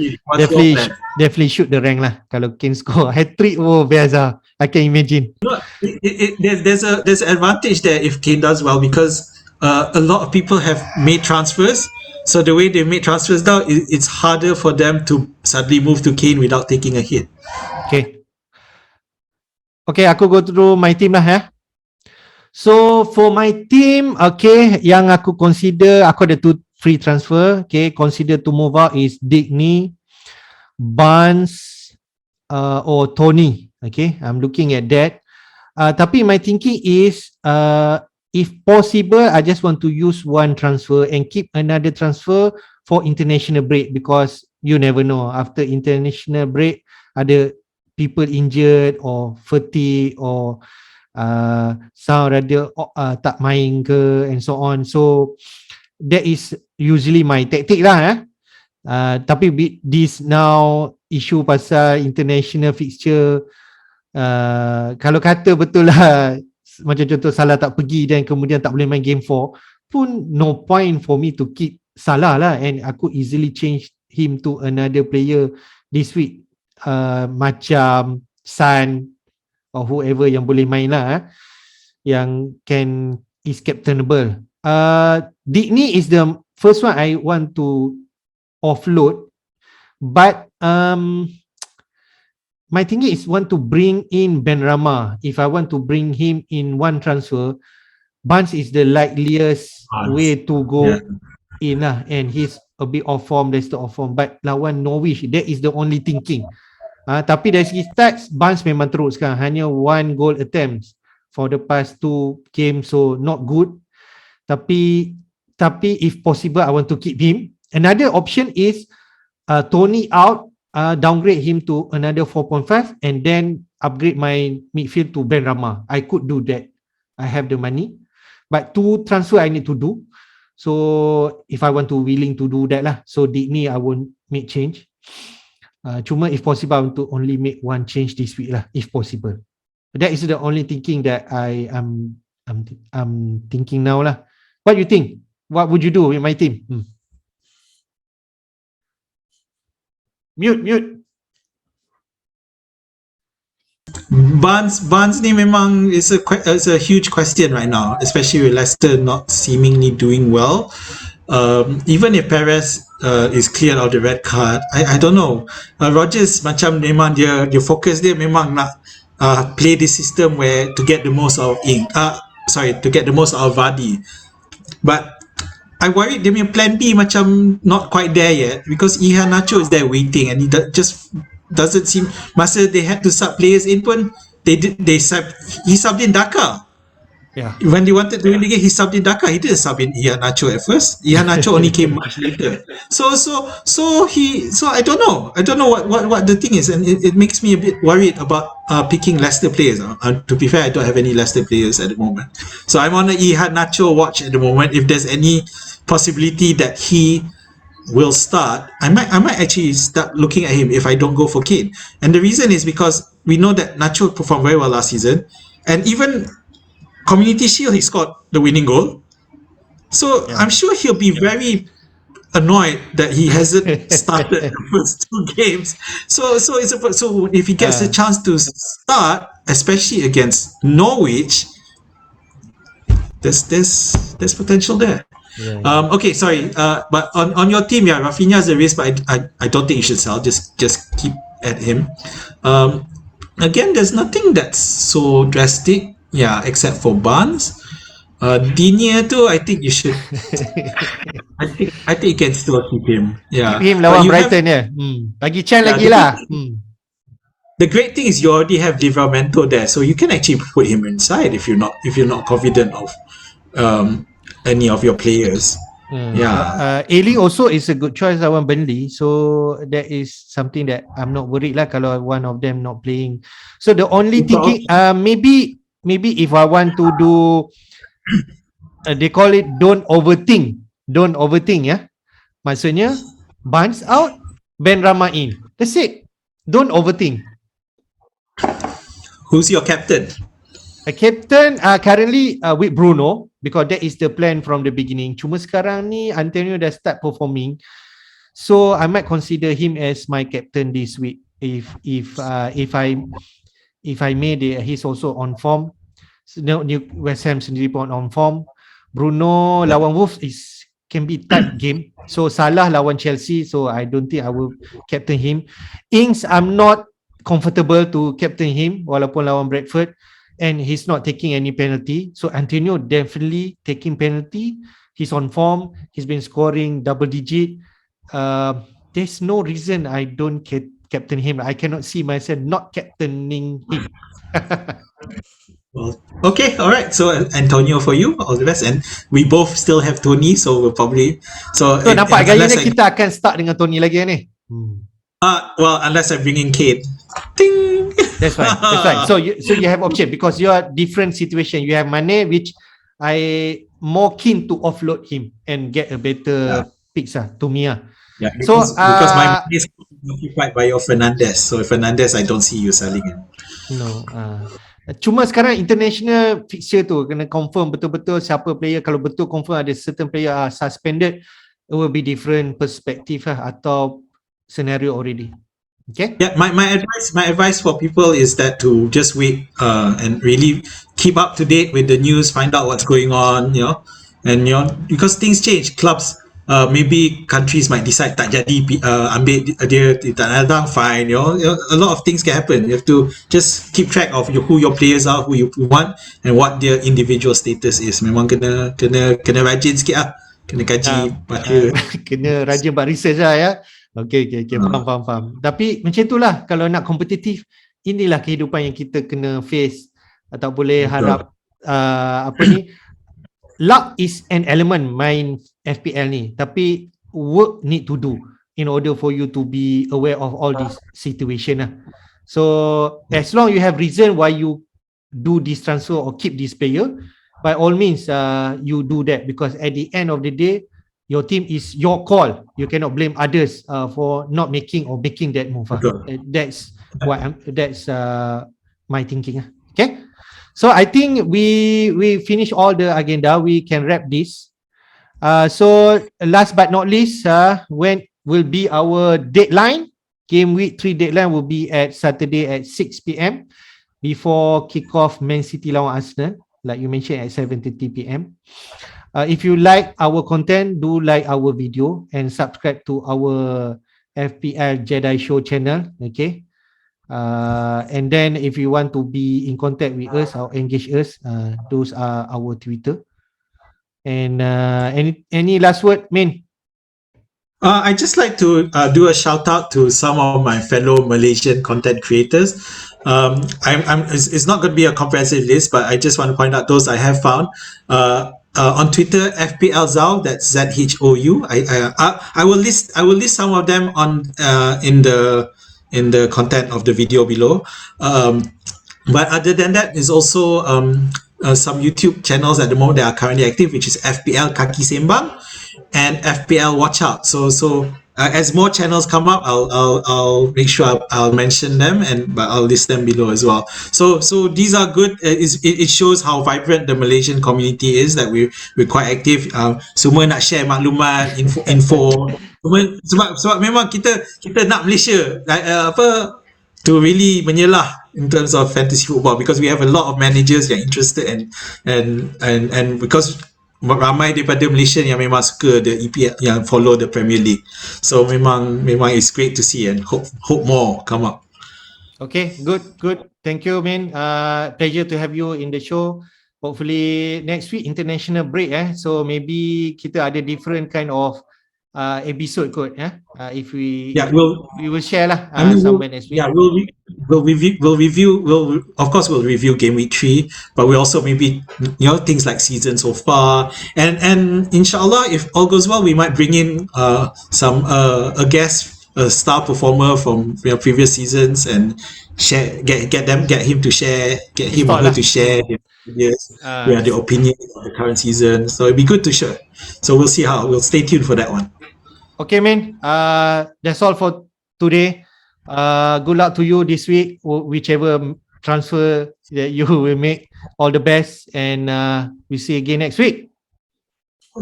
definitely shoot the rank lah. Kalau Kane score hat-trick, biasa. I can imagine. No, there's an advantage there if Kane does well, because a lot of people have made transfers. So the way they made transfers now, it's harder for them to suddenly move to Kane without taking a hit. Okay, aku go through my team lah ya. So for my team, okay, yang aku consider, aku ada 2 free transfer. Okay, consider to move out is Digny, Barnes, or Tony. Okay, I'm looking at that. Tapi my thinking is, if possible, I just want to use one transfer and keep another transfer for international break, because you never know after international break ada people injured or fatigue or some rather tak main ke and so on. So that is usually my tactic lah. Tapi with this now issue pasal international fixture, kalau kata betul lah, macam contoh Salah tak pergi dan kemudian tak boleh main game 4 pun, no point for me to keep Salah lah, and aku easily change him to another player this week, macam Son or whoever yang boleh main lah, yang is captainable. Digny is the first one I want to offload, but my thinking is want to bring in Ben Rama. If I want to bring him in one transfer, Barnes is the likeliest way to go in lah, and he's a bit off form, Leicester off form, but lawan Norwich, that is the only thinking. Tapi dari segi stats, Barnes memang teruk sekarang, hanya 1 goal attempts for the past 2 games, so not good. Tapi if possible, I want to keep him. Another option is Tony out, downgrade him to another 4.5, and then upgrade my midfield to Ben Rama. I could do that. I have the money. But 2 transfer I need to do. So if I want to willing to do that lah. So Digny I won't make change. Cuma if possible I want to only make one change this week lah, if possible. That is the only thinking that I'm thinking now lah. What you think? What would you do with my team? Mute. Barnes ni memang is a huge question right now, especially with Leicester not seemingly doing well. Even if Perez is cleared of the red card, I don't know. Rodgers macam memang dia fokus dia memang nak play this system where to get the most out of Vardy. But I worried dia punya plan B macam not quite there yet because Iheanacho is there waiting and he just doesn't seem. Masa they had to sub players in pun, he subbed in Daka. Yeah. When they wanted to win the game, he subbed in Daka. He didn't sub in Iheanacho at first. Iheanacho only came much later. So I don't know. I don't know what the thing is, and it makes me a bit worried about picking Leicester players. To be fair, I don't have any Leicester players at the moment. So I'm on the Iheanacho watch at the moment. If there's any possibility that he will start, I might actually start looking at him if I don't go for Kane. And the reason is because we know that Nacho performed very well last season, and even Community Shield he scored the winning goal. So I'm sure he'll be very annoyed that he hasn't started the first 2 games. So if he gets a chance to start, especially against Norwich, there's potential there. Okay, sorry. But on your team, Rafinha is a risk, but I don't think you should sell. Just keep at him. Again, there's nothing that's so drastic. Yeah, except for Barnes. Digne too, I think you should. I think you can still keep him. Yeah. Keep him lawan Brighton Bagi chance lagi lah. The great thing is you already have Livramento there, so you can actually put him inside if you're not confident of any of your players. Ailing also is a good choice lawan Burnley, so that is something that I'm not worried lah kalau one of them not playing. So the only thinking maybe if I want to do they call it don't overthink ya. Maksudnya Barnes out, Ben Rama in. That's it. Don't overthink. Who's your captain? Captain currently with Bruno, because that is the plan from the beginning. Cuma sekarang ni Antonio dah start performing, so I might consider him as my captain this week. If I made it, he's also on form. West Ham sendiri pun on form. Bruno lawan Wolves can be tight game. So Salah lawan Chelsea, so I don't think I will captain him. Ings, I'm not comfortable to captain him walaupun lawan Bradford, and he's not taking any penalty. So Antonio definitely taking penalty. He's on form. He's been scoring double digit. There's no reason I don't captain him. I cannot see myself not captaining him. Well, okay, all right. So Antonio for you, all the best. And we both still have Tony, so we'll probably nampak gaya ni kita akan start dengan Tony lagi ni. Well, unless I bring in Kate. Ding. That's right. So you have option because you are different situation. You have Mane, which I more keen to offload him and get a better picks to Mia. Yeah, because my money is occupied by your Fernandes. So Fernandes, I don't see you selling him. No. Cuma sekarang international fixture tu kena confirm betul-betul siapa player. Kalau betul confirm ada certain player are suspended, it will be different perspective atau scenario already. Okay. Yeah, my advice for people is that to just wait and really keep up to date with the news, find out what's going on, and because things change, clubs. Maybe countries might decide tak jadi ambil dia tak datang, fine. A lot of things can happen. You have to just keep track of who your players are, who you want, and what their individual status is. Memang kena rajin sikit lah. Kena kaji, baca. Kena rajin buat research lah ya. Okay. Faham. Tapi macam itulah kalau nak kompetitif, inilah kehidupan yang kita kena face. Tak boleh harap luck is an element main FPL ni, tapi work need to do in order for you to be aware of all this situation lah. So as long you have reason why you do this transfer or keep this player, by all means, you do that, because at the end of the day, your team is your call. You cannot blame others for not making or making that move. That's what that's my thinking. Okay, so I think we finish all the agenda. We can wrap this. So last but not least, when will be our deadline? Game week 3 deadline will be at Saturday at 6 p.m. before kickoff Man City lawan Arsenal, like you mentioned, at 7:30 p.m. If you like our content, do like our video and subscribe to our FPL Jedi Show channel. Okay. And then if you want to be in contact with us or engage us, those are our Twitter. And any last word, Min? I just like to do a shout out to some of my fellow Malaysian content creators. It's not going to be a comprehensive list, but I just want to point out those I have found. On Twitter, FPL Zhou, that's ZHOU. I will list some of them on in the content of the video below. But other than that, there's also some YouTube channels at the moment that are currently active, which is FPL Kaki Sembang and FPL Watch Out. So as more channels come up, I'll make sure I'll mention them, but I'll list them below as well. So these are good. It shows how vibrant the Malaysian community is, that we're quite active. Semua nak share maklumat, info. Sebab memang kita nak Malaysia to really menyelah in terms of fantasy football, because we have a lot of managers yang interested and because ramai daripada Malaysia yang memang suka the EPL, yang follow the Premier League. So memang it's great to see, and hope more come up. Okay, good. Thank you, Min. Pleasure to have you in the show. Hopefully next week international break, so maybe kita ada different kind of episode kot, if we will share lah. Somewhere next week. Yeah, we'll review game week 3, but we also maybe things like season so far, and inshallah, if all goes well, we might bring in some a guest, a star performer from previous seasons, and get him to share their opinion of the current season. So it'd be good to share. So we'll stay tuned for that one. Okay, man. That's all for today. Good luck to you this week, whichever transfer that you will make. All the best, and we see you again next week.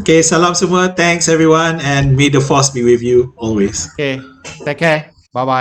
Okay, salam semua. Thanks everyone, and may the force be with you always. Okay, take care. Bye bye.